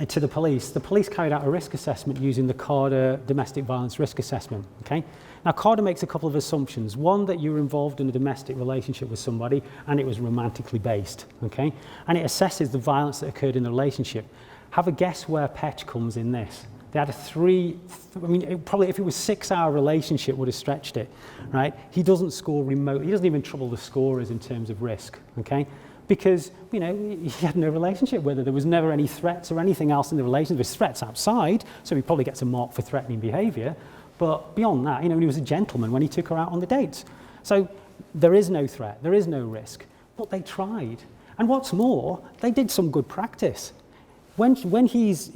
to the police carried out a risk assessment using the CARDA domestic violence risk assessment, okay? Now, CARDA makes a couple of assumptions. One, that you were involved in a domestic relationship with somebody and it was romantically based, okay? And it assesses the violence that occurred in the relationship. Have a guess where Heche comes in this. They had probably if it was 6-hour relationship would have stretched it, right? He doesn't score remotely. He doesn't even trouble the scorers in terms of risk, okay? Because, you know, he had no relationship with her. There was never any threats or anything else in the relationship. There's threats outside, so he probably gets a mark for threatening behaviour. But beyond that, you know, he was a gentleman when he took her out on the dates. So there is no threat, there is no risk. But they tried. And what's more, they did some good practice. When he's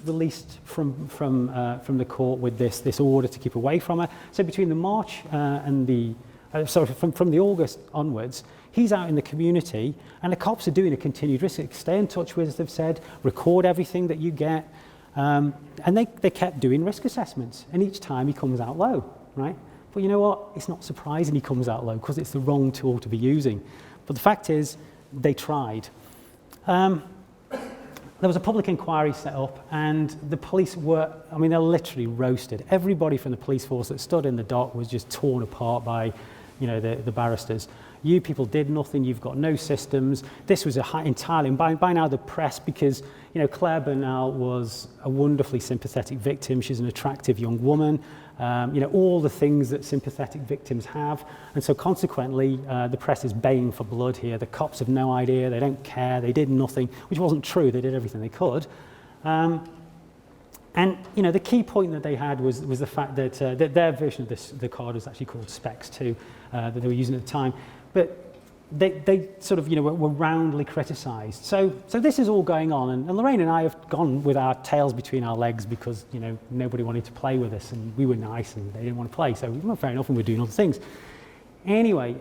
released from the court with this order to keep away from her. So between the March and from the August onwards, he's out in the community, and the cops are doing a continued risk. Stay in touch with us, they've said, record everything that you get, and they kept doing risk assessments, and each time he comes out low, right? But you know what? It's not surprising he comes out low because it's the wrong tool to be using. But the fact is, they tried. There was a public inquiry set up, and the police were, they're literally roasted. Everybody from the police force that stood in the dock was just torn apart by, you know, the barristers. You people did nothing, you've got no systems. This was entirely, and by now the press, because, you know, Claire Bernal was a wonderfully sympathetic victim. She's an attractive young woman. You know, all the things that sympathetic victims have. And so consequently, the press is baying for blood here. The cops have no idea, they don't care, they did nothing, which wasn't true, they did everything they could. And, you know, the key point that they had was the fact that, that their version of the card was actually called Specs 2, that they were using at the time. But they sort of, you know, were roundly criticised. So this is all going on, and Lorraine and I have gone with our tails between our legs because, you know, nobody wanted to play with us, and we were nice and they didn't want to play, so well, fair enough, and we're doing other things. Anyway,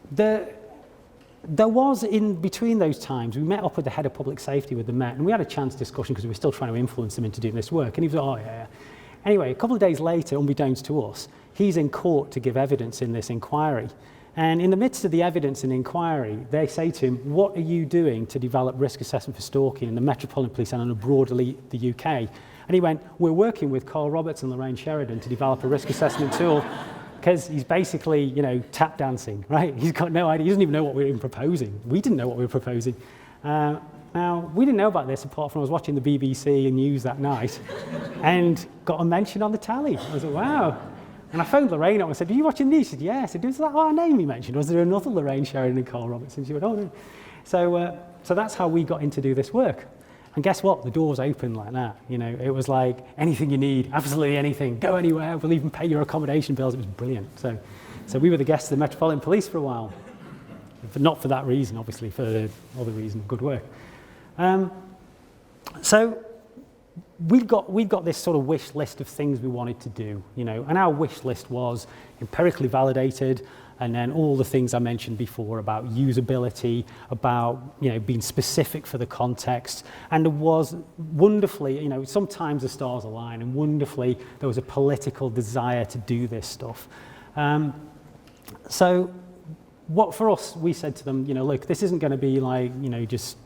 there was, in between those times, we met up with the head of public safety with the Met, and we had a chance discussion because we were still trying to influence him into doing this work, and he was like, oh yeah. Anyway, a couple of days later, unbeknownst to us, He's in court to give evidence in this inquiry. And in the midst of the evidence and inquiry, they say to him, what are you doing to develop risk assessment for stalking in the Metropolitan Police and broadly the UK? And he went, we're working with Karl Roberts and Lorraine Sheridan to develop a risk assessment tool, because he's basically, you know, tap dancing, right? He's got no idea, he doesn't even know what we're even proposing. We didn't know what we were proposing. Now, we didn't know about this apart from I was watching the BBC News that night and got a mention on the tally. I was like, wow. And I phoned Lorraine up and said, are you watching these? She said, yes. I said, is that our name you mentioned? Was there another Lorraine Sheridan and Karl Roberts? And she went, oh, no. So that's how we got in to do this work. And guess what? The doors opened like that. You know, it was like, anything you need, absolutely anything, go anywhere, we'll even pay your accommodation bills. It was brilliant. So we were the guests of the Metropolitan Police for a while. But not for that reason, obviously, for the other reason, good work. So we've got this sort of wish list of things we wanted to do, you know, and our wish list was empirically validated, and then all the things I mentioned before about usability, about, you know, being specific for the context, and there was wonderfully, you know, sometimes the stars align, and wonderfully there was a political desire to do this stuff. So what for us, we said to them, you know, look, this isn't going to be like, you know, just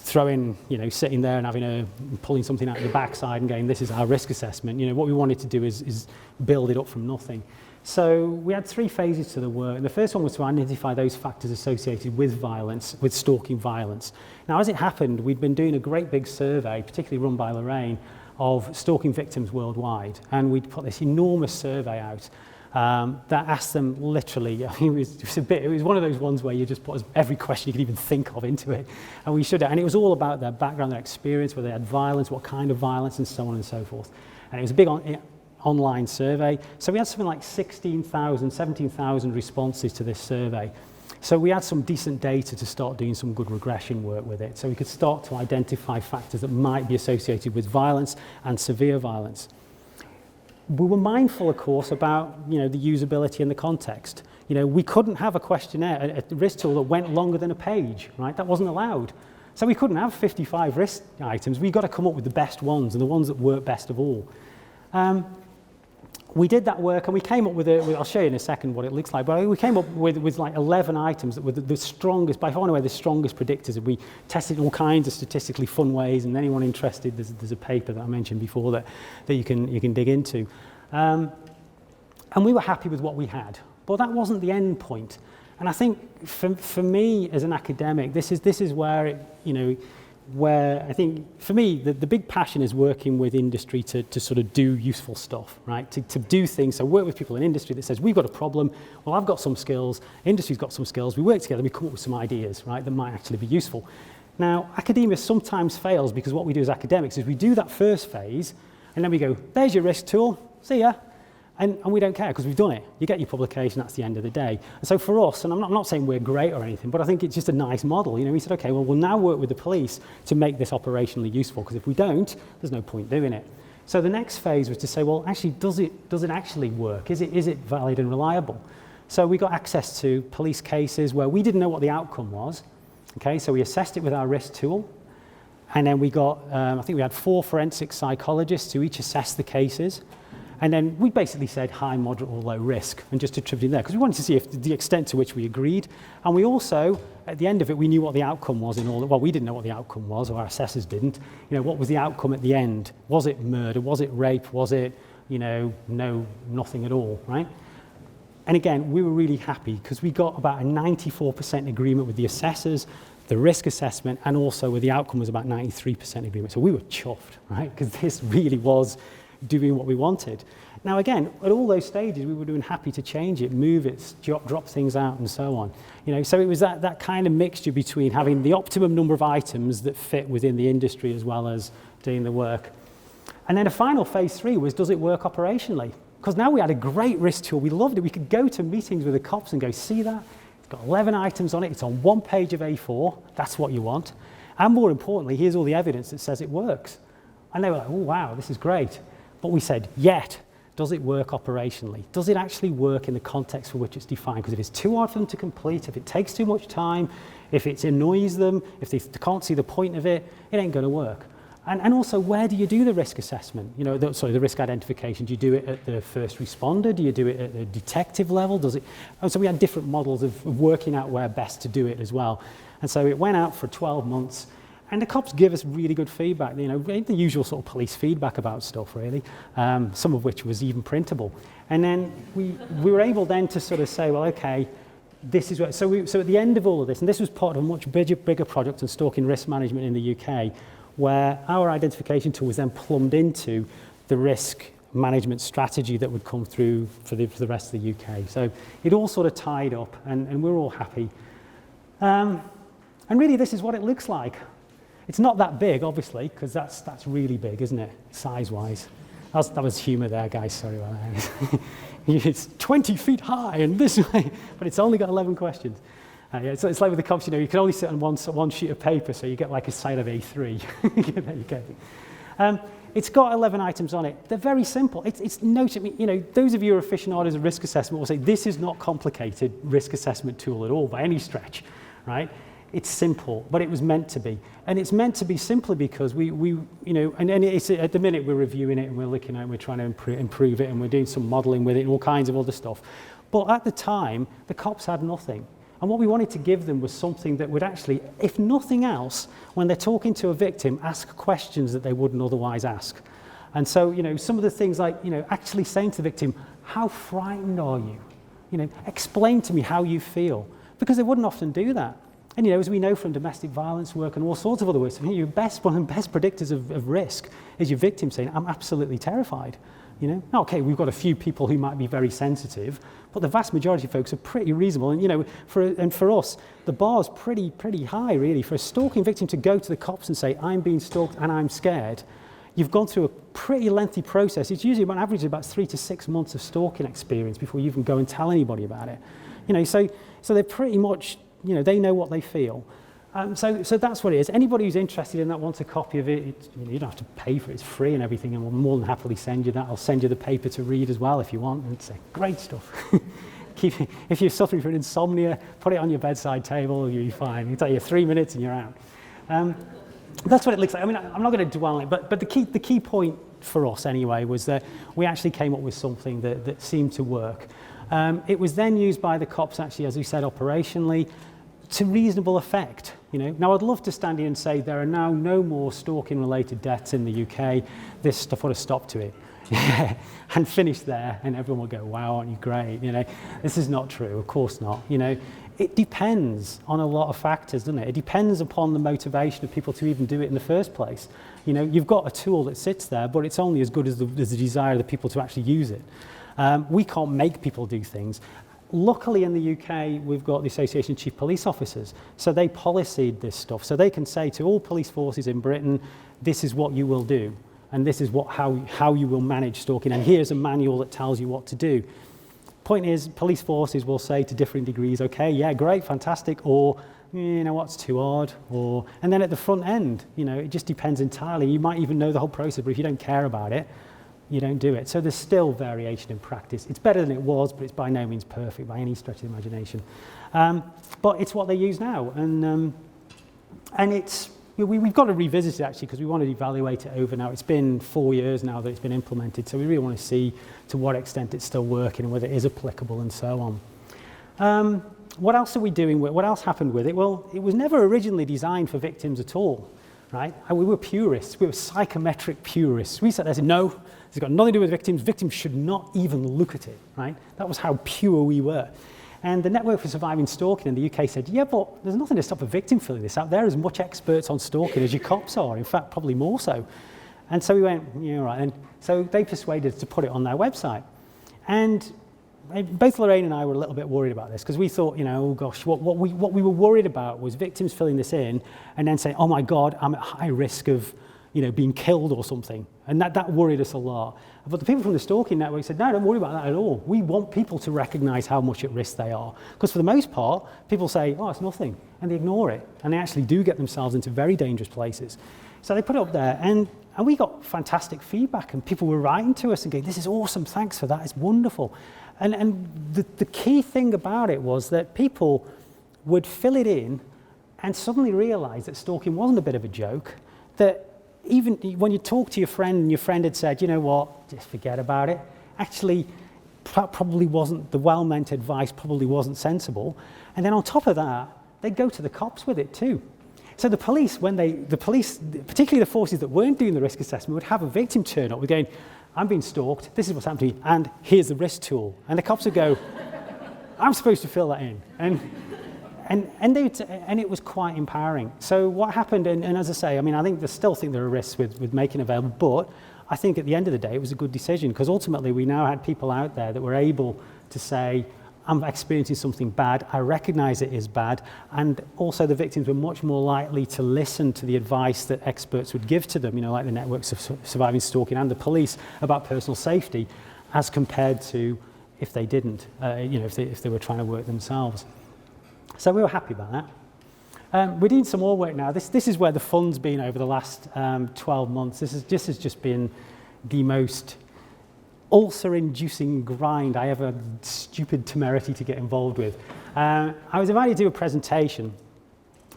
throwing, you know, sitting there and pulling something out of the backside and going, this is our risk assessment. You know, what we wanted to do is build it up from nothing. So we had 3 phases to the work. The first one was to identify those factors associated with violence, with stalking violence. Now, as it happened, we'd been doing a great big survey, particularly run by Lorraine, of stalking victims worldwide. And we'd put this enormous survey out that asked them literally, I mean, it was one of those ones where you just put every question you could even think of into it. And we should, and it was all about their background, their experience, whether they had violence, what kind of violence, and so on and so forth. And it was a big online survey. So we had something like 16,000, 17,000 responses to this survey. So we had some decent data to start doing some good regression work with it. So we could start to identify factors that might be associated with violence and severe violence. We were mindful, of course, about, you know, the usability and the context. You know, we couldn't have a questionnaire, a risk tool that went longer than a page, right? That wasn't allowed. So we couldn't have 55 risk items. We've got to come up with the best ones and the ones that work best of all. We did that work and we came up with I'll show you in a second what it looks like, but we came up with like 11 items that were the strongest, by far and away the strongest predictors. And we tested all kinds of statistically fun ways, and anyone interested, there's a paper that I mentioned before that you can dig into. And we were happy with what we had, but that wasn't the end point. And I think for me as an academic, this is where it, you know, where I think, for me, the big passion is working with industry to sort of do useful stuff, right? To do things, so work with people in industry that says, we've got a problem, well, I've got some skills, industry's got some skills, we work together, we come up with some ideas, right, that might actually be useful. Now, academia sometimes fails because what we do as academics is we do that first phase, and then we go, there's your risk tool, see ya. And we don't care because we've done it. You get your publication, that's the end of the day. And so for us, and I'm not saying we're great or anything, but I think it's just a nice model. You know, we said, okay, well, we'll now work with the police to make this operationally useful, because if we don't, there's no point doing it. So the next phase was to say, well, actually, does it actually work? Is it valid and reliable? So we got access to police cases where we didn't know what the outcome was. Okay, so we assessed it with our risk tool. And then we got, I think we had 4 forensic psychologists who each assessed the cases. And then we basically said high, moderate, or low risk, and just attributed there, because we wanted to see if the extent to which we agreed. And we also, at the end of it, we knew what the outcome was in all. Well, we didn't know what the outcome was, or our assessors didn't. You know, what was the outcome at the end? Was it murder? Was it rape? Was it, you know, nothing at all, right? And again, we were really happy because we got about a 94% agreement with the assessors, the risk assessment, and also with the outcome was about 93% agreement. So we were chuffed, right? Because this really was doing what we wanted. Now again, at all those stages, we were doing happy to change it, move it, drop things out, and so on. You know, so it was that kind of mixture between having the optimum number of items that fit within the industry as well as doing the work. And then a final phase 3 was, does it work operationally? Because now we had a great risk tool, we loved it. We could go to meetings with the cops and go, see that? It's got 11 items on it, it's on 1 page of A4, that's what you want. And more importantly, here's all the evidence that says it works. And they were like, oh wow, this is great. But we said, yet, does it work operationally? Does it actually work in the context for which it's defined? Because if it's too hard for them to complete, if it takes too much time, if it annoys them, if they can't see the point of it, it ain't going to work. And also, where do you do the risk assessment? You know, the risk identification. Do you do it at the first responder? Do you do it at the detective level? So we had different models of working out where best to do it as well. And so it went out for 12 months, and the cops give us really good feedback, you know, the usual sort of police feedback about stuff, really, some of which was even printable. And then we were able then to sort of say, well, okay, this is what, so at the end of all of this, and this was part of a much bigger project on stalking risk management in the UK, where our identification tool was then plumbed into the risk management strategy that would come through for the rest of the UK. So it all sort of tied up, and we're all happy. And really, this is what it looks like. It's not that big, obviously, because that's really big, isn't it, size-wise? That was humour there, guys, sorry about that. It's 20 feet high and this way, but it's only got 11 questions. It's like with the cops, you know, you can only sit on one sheet of paper, so you get like a side of A3. There you go. It's got 11 items on it. They're very simple. It's noted, you know, those of you who are aficionados of risk assessment will say this is not complicated risk assessment tool at all by any stretch, right? It's simple, but it was meant to be. And it's meant to be simply because we you know, and it's, at the minute we're reviewing it and we're looking at it and we're trying to improve it and we're doing some modeling with it and all kinds of other stuff. But at the time, the cops had nothing. And what we wanted to give them was something that would actually, if nothing else, when they're talking to a victim, ask questions that they wouldn't otherwise ask. And so, you know, some of the things like, you know, actually saying to the victim, how frightened are you? You know, explain to me how you feel. Because they wouldn't often do that. And, you know, as we know from domestic violence work and all sorts of other ways, one of the best predictors of risk is your victim saying, I'm absolutely terrified. You know, now, okay, we've got a few people who might be very sensitive, but the vast majority of folks are pretty reasonable. And, you know, for us, the bar's pretty high, really. For a stalking victim to go to the cops and say, I'm being stalked and I'm scared, you've gone through a pretty lengthy process. It's usually on average about 3 to 6 months of stalking experience before you even go and tell anybody about it. You know, so they're pretty much, you know, they know what they feel. So that's what it is. Anybody who's interested in that wants a copy of it, you don't have to pay for it, it's free and everything, and we'll more than happily send you that. I'll send you the paper to read as well if you want. It's great stuff. If you're suffering from insomnia, put it on your bedside table, you'll be fine. It'll take you 3 minutes and you're out. That's what it looks like. I mean, I'm not going to dwell on it, but the key point for us anyway was that we actually came up with something that seemed to work. It was then used by the cops actually, as we said, operationally, to reasonable effect. You know, now I'd love to stand here and say there are now no more stalking-related deaths in the UK. This stuff would have stopped to it, and finished there, and everyone will go, "Wow, aren't you great?" You know, this is not true. Of course not. You know, it depends on a lot of factors, doesn't it? It depends upon the motivation of people to even do it in the first place. You know, you've got a tool that sits there, but it's only as good as the desire of the people to actually use it. We can't make people do things. Luckily in the UK, we've got the Association of Chief Police Officers, so they policied this stuff. So they can say to all police forces in Britain, this is what you will do, and this is how you will manage stalking, and here's a manual that tells you what to do. Point is, police forces will say to differing degrees, okay, yeah, great, fantastic, or, you know what's too hard, or, and then at the front end, you know, it just depends entirely. You might even know the whole process, but if you don't care about it, you don't do it. So there's still variation in practice. It's better than it was, but it's by no means perfect by any stretch of the imagination. But it's what they use now, and it's, you know, we've got to revisit it actually because we want to evaluate it over now. It's been 4 years now that it's been implemented, so we really want to see to what extent it's still working and whether it is applicable and so on. What else are we doing with? What else happened with it? Well, it was never originally designed for victims at all, right? And we were purists. We were psychometric purists. We said, no. It's got nothing to do with victims. Victims should not even look at it, right? That was how pure we were. And the Network for Surviving Stalking in the UK said, yeah, but there's nothing to stop a victim filling this out. They're as much experts on stalking as your cops are, in fact, probably more so. And so we went, yeah, right. And so they persuaded us to put it on their website. And both Lorraine and I were a little bit worried about this because we thought, you know, oh gosh, what we were worried about was victims filling this in and then saying, oh my God, I'm at high risk of, you know, being killed or something. And that worried us a lot. But the people from the Stalking Network said, no, don't worry about that at all. We want people to recognize how much at risk they are. Because for the most part, people say, oh, it's nothing. And they ignore it. And they actually do get themselves into very dangerous places. So they put it up there. And we got fantastic feedback. And people were writing to us and going, this is awesome. Thanks for that. It's wonderful. And the key thing about it was that people would fill it in and suddenly realize that stalking wasn't a bit of a joke, that even when you talk to your friend and your friend had said, you know what, just forget about it, actually probably wasn't, the well-meant advice probably wasn't sensible. And then on top of that, they'd go to the cops with it too. So the police, particularly the forces that weren't doing the risk assessment, would have a victim turn up with going, I'm being stalked, this is what's happening to me, and here's the risk tool. And the cops would go, I'm supposed to fill that in. And it was quite empowering. So what happened, and as I say, I mean, I still think there are risks with making it available, but I think at the end of the day, it was a good decision, because ultimately we now had people out there that were able to say, I'm experiencing something bad, I recognize it is bad, and also the victims were much more likely to listen to the advice that experts would give to them, like the networks of surviving stalking and the police about personal safety, as compared to if they didn't, if they were trying to work themselves. So we were happy about that. We're doing some more work now. This is where the fun's been over the last 12 months. This has just been the most ulcer-inducing grind I ever stupid temerity to get involved with. I was invited to do a presentation.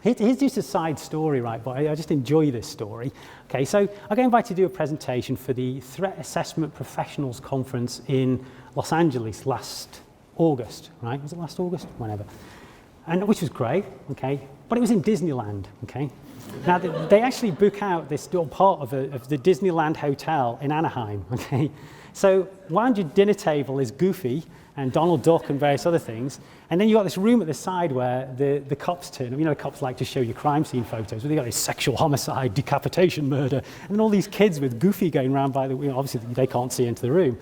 Here's just a side story, right? But I just enjoy this story. Okay, so I got invited to do a presentation for the Threat Assessment Professionals Conference in Los Angeles last August, right? Was it last August? Whenever. And which was great, okay? But it was in Disneyland, okay? Now, they actually book out this little part of the Disneyland Hotel in Anaheim, okay? So around your dinner table is Goofy and Donald Duck and various other things. And then you've got this room at the side where the cops turn up. The cops like to show you crime scene photos. Where they've got this sexual homicide, decapitation, murder. And then all these kids with Goofy going around by the, obviously they can't see into the room.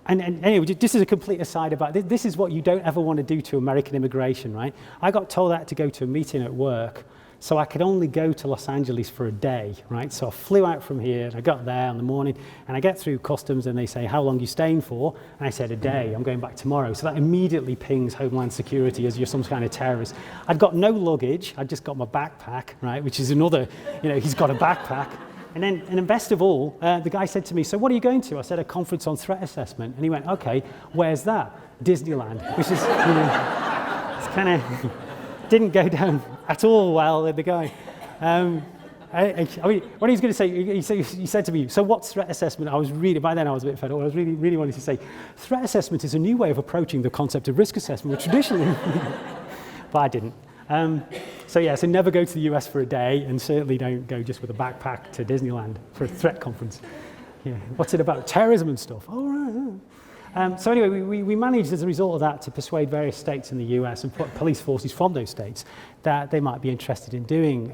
And anyway, this is a complete aside about this. This is what you don't ever want to do to American immigration, right? I got told I had to go to a meeting at work, so I could only go to Los Angeles for a day, right? So I flew out from here, and I got there in the morning, and I get through customs, and they say, how long are you staying for? And I said, a day, I'm going back tomorrow. So that immediately pings Homeland Security as you're some kind of terrorist. I'd got no luggage, I'd just got my backpack, right? Which is another, he's got a backpack. And then best of all, the guy said to me, so what are you going to? I said, a conference on threat assessment. And he went, okay, where's that? Disneyland, which is, it's kind of, didn't go down at all well with the guy. I mean, what he was going to say, he said to me, so what's threat assessment? By then I was a bit fed up. I was really wanting to say, threat assessment is a new way of approaching the concept of risk assessment, which traditionally, but I didn't. So never go to the US for a day, and certainly don't go just with a backpack to Disneyland for a threat conference. Yeah. What's it about? Terrorism and stuff. Oh, right. So anyway, we managed as a result of that to persuade various states in the US and police forces from those states that they might be interested in doing,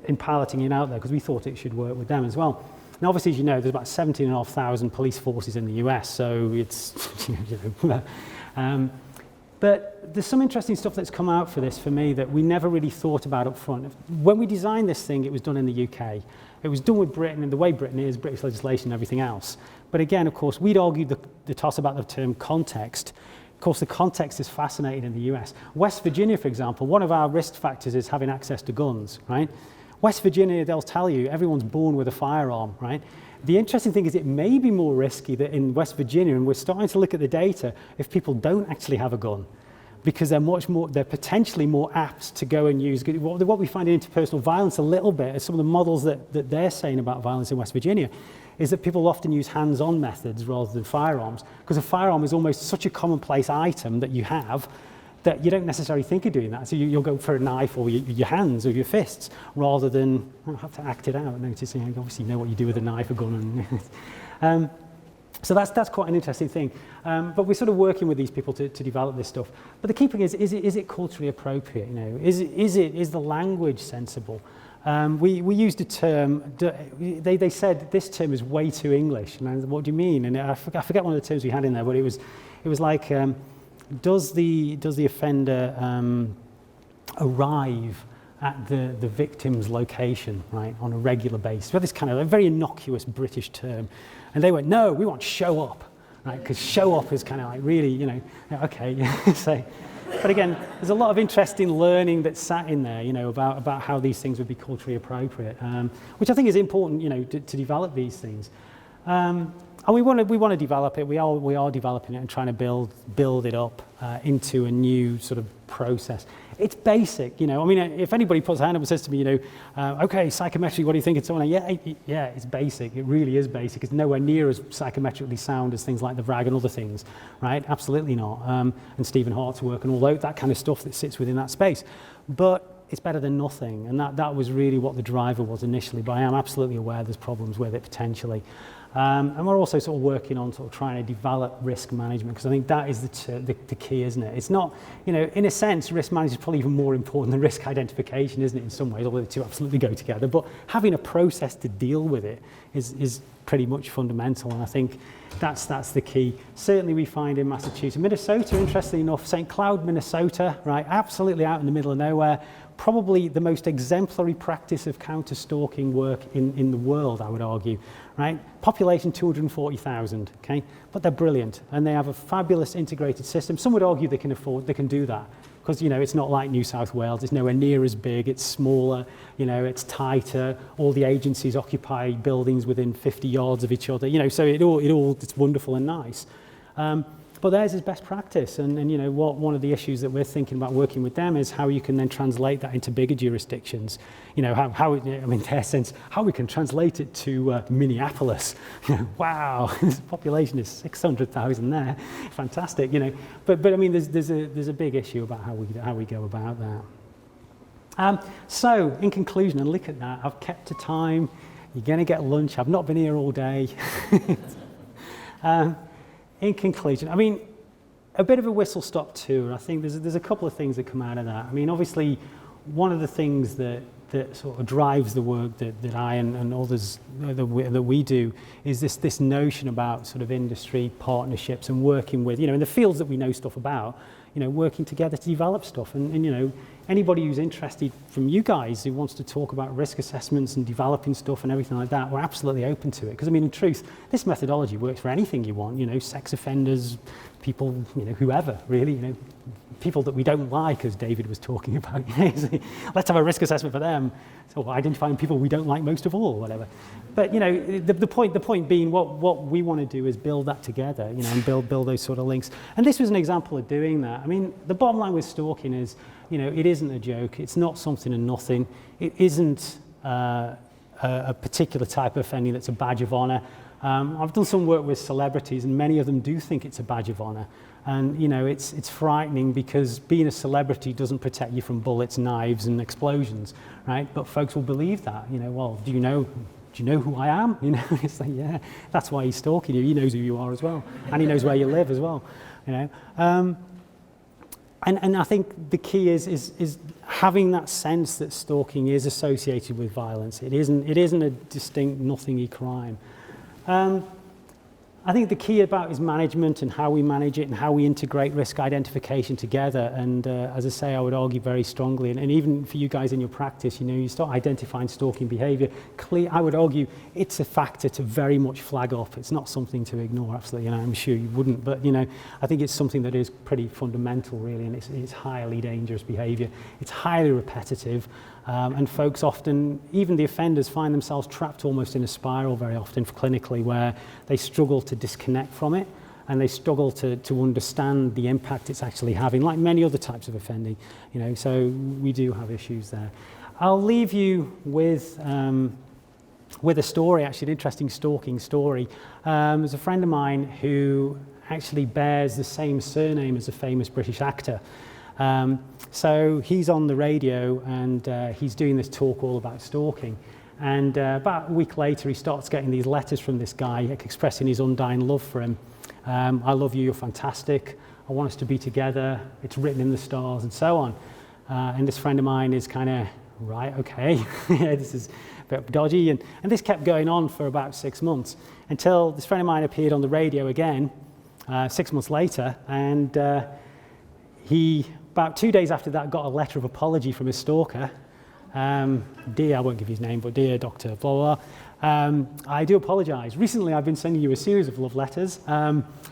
in piloting it out there, because we thought it should work with them as well. Now, obviously, as you know, there's about 17,500 police forces in the US, so it's, but there's some interesting stuff that's come out for this for me that we never really thought about up front. When we designed this thing, it was done in the UK. It was done with Britain, and the way Britain is, British legislation and everything else. But again, of course, we'd argued the toss about the term context. Of course, the context is fascinating in the US. West Virginia, for example, one of our risk factors is having access to guns, right? West Virginia, they'll tell you, everyone's born with a firearm, right? The interesting thing is it may be more risky that in West Virginia, and we're starting to look at the data, if people don't actually have a gun, because they're potentially more apt to go and use, what we find in interpersonal violence a little bit, is some of the models that they're saying about violence in West Virginia, is that people often use hands-on methods rather than firearms, because a firearm is almost such a commonplace item that you have that you don't necessarily think of doing that. So you'll go for a knife or your hands or your fists, rather than have to act it out, noticing you obviously know what you do with a knife, a gun. And so that's quite an interesting thing. But we're sort of working with these people to develop this stuff. But the key thing is it culturally appropriate? Is the language sensible? We used a term, they said this term is way too English. And I said, what do you mean? And I forget one of the terms we had in there, but it was like, does the offender arrive at the victim's location, right, on a regular basis? We had this kind of a very innocuous British term. And they went, no, we want show up, right? Because show up is kind of like really, okay. So, but again, there's a lot of interesting learning that's sat in there, about how these things would be culturally appropriate, which I think is important, to develop these things. we want to develop it. We are developing it and trying to build it up into a new sort of process. It's basic, you know. I mean, if anybody puts a hand up and says to me, you know, okay, psychometric, what do you think? It's something like, yeah, it's basic. It really is basic. It's nowhere near as psychometrically sound as things like the VRAG and other things, right? Absolutely not. And Stephen Hart's work and all that kind of stuff that sits within that space. But it's better than nothing, and that was really what the driver was initially. But I am absolutely aware there's problems with it potentially. And we're also sort of working on sort of trying to develop risk management, because I think that is the key, isn't it? It's not, you know, in a sense, risk management is probably even more important than risk identification, isn't it, in some ways, although the two absolutely go together. But having a process to deal with it is pretty much fundamental, and I think that's the key. Certainly we find in Massachusetts. Minnesota, interestingly enough, St. Cloud, Minnesota, right, absolutely out in the middle of nowhere, probably the most exemplary practice of counter-stalking work in the world, I would argue, right? Population 240,000, okay? But they're brilliant, and they have a fabulous integrated system. Some would argue they can do that, because, you know, it's not like New South Wales, it's nowhere near as big, it's smaller, you know, it's tighter, all the agencies occupy buildings within 50 yards of each other, you know, so it's wonderful and nice. But theirs is best practice, and you know what? One of the issues that we're thinking about working with them is how you can then translate that into bigger jurisdictions. You know how I mean, in their sense, how we can translate it to Minneapolis. You know, wow, this population is 600,000 there, fantastic. You know, but I mean, there's a big issue about how we go about that. So in conclusion, and look at that, I've kept to time. You're going to get lunch. I've not been here all day. In conclusion, I mean, a bit of a whistle-stop tour. I think there's a couple of things that come out of that. I mean, obviously, one of the things that sort of drives the work that I and others that we do is this notion about sort of industry partnerships and working with, you know, in the fields that we know stuff about, you know, working together to develop stuff. And you know, anybody who's interested from you guys who wants to talk about risk assessments and developing stuff and everything like that, we're absolutely open to it. Because I mean, in truth, this methodology works for anything you want, you know, sex offenders, people, you know, whoever, really, you know, people that we don't like, as David was talking about. Let's have a risk assessment for them. So identifying people we don't like most of all, whatever. But you know, the point being, what we want to do is build that together, you know, and build those sort of links. And this was an example of doing that. I mean, the bottom line with stalking is, you know, it isn't a joke. It's not something and nothing. It isn't a particular type of offending that's a badge of honor. I've done some work with celebrities, and many of them do think it's a badge of honor. And you know, it's frightening, because being a celebrity doesn't protect you from bullets, knives, and explosions, right? But folks will believe that. You know, well, do you know who I am? You know, it's like, yeah, that's why he's stalking you. He knows who you are as well, and he knows where you live as well. You know, and I think the key is having that sense that stalking is associated with violence. It isn't a distinct nothingy crime. I think the key about is management and how we manage it and how we integrate risk identification together. And as I say, I would argue very strongly, and even for you guys in your practice, you know, you start identifying stalking behavior. I would argue it's a factor to very much flag up. It's not something to ignore, absolutely, and I'm sure you wouldn't. But, you know, I think it's something that is pretty fundamental, really, and it's highly dangerous behavior. It's highly repetitive. And folks often, even the offenders, find themselves trapped almost in a spiral very often clinically, where they struggle to disconnect from it, and they struggle to understand the impact it's actually having, like many other types of offending. You know, so we do have issues there. I'll leave you with a story, actually, an interesting stalking story. There's a friend of mine who actually bears the same surname as a famous British actor. So he's on the radio, and he's doing this talk all about stalking. And about a week later, he starts getting these letters from this guy expressing his undying love for him. I love you, you're fantastic. I want us to be together. It's written in the stars, and so on. And this friend of mine is kind of, right, okay, this is a bit dodgy. And this kept going on for about 6 months, until this friend of mine appeared on the radio again 6 months later, and he, about 2 days after that, got a letter of apology from his stalker. Dear, I won't give his name, but dear Dr. blah, blah, I do apologize. Recently, I've been sending you a series of love letters.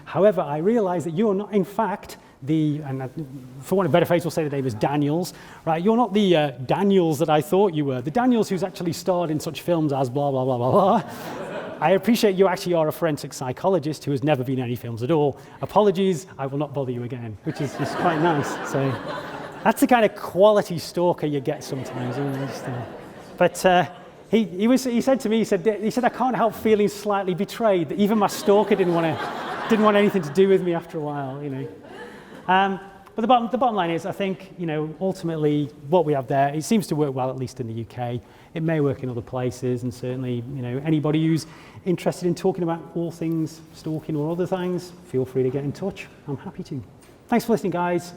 However, I realize that you are not, in fact, and for want of a better phrase, we'll say the name is Daniels, right? You're not the Daniels that I thought you were. The Daniels who's actually starred in such films as blah, blah, blah, blah, blah. I appreciate you actually are a forensic psychologist who has never been in any films at all. Apologies, I will not bother you again, which is just quite nice. So that's the kind of quality stalker you get sometimes. But he said to me, he said, I can't help feeling slightly betrayed that even my stalker didn't want anything to do with me after a while, you know. But the bottom line is, I think, you know, ultimately what we have there, it seems to work well, at least in the UK. It may work in other places, and certainly, you know, anybody who's interested in talking about all things stalking or other things, feel free to get in touch. I'm happy to. Thanks for listening, guys.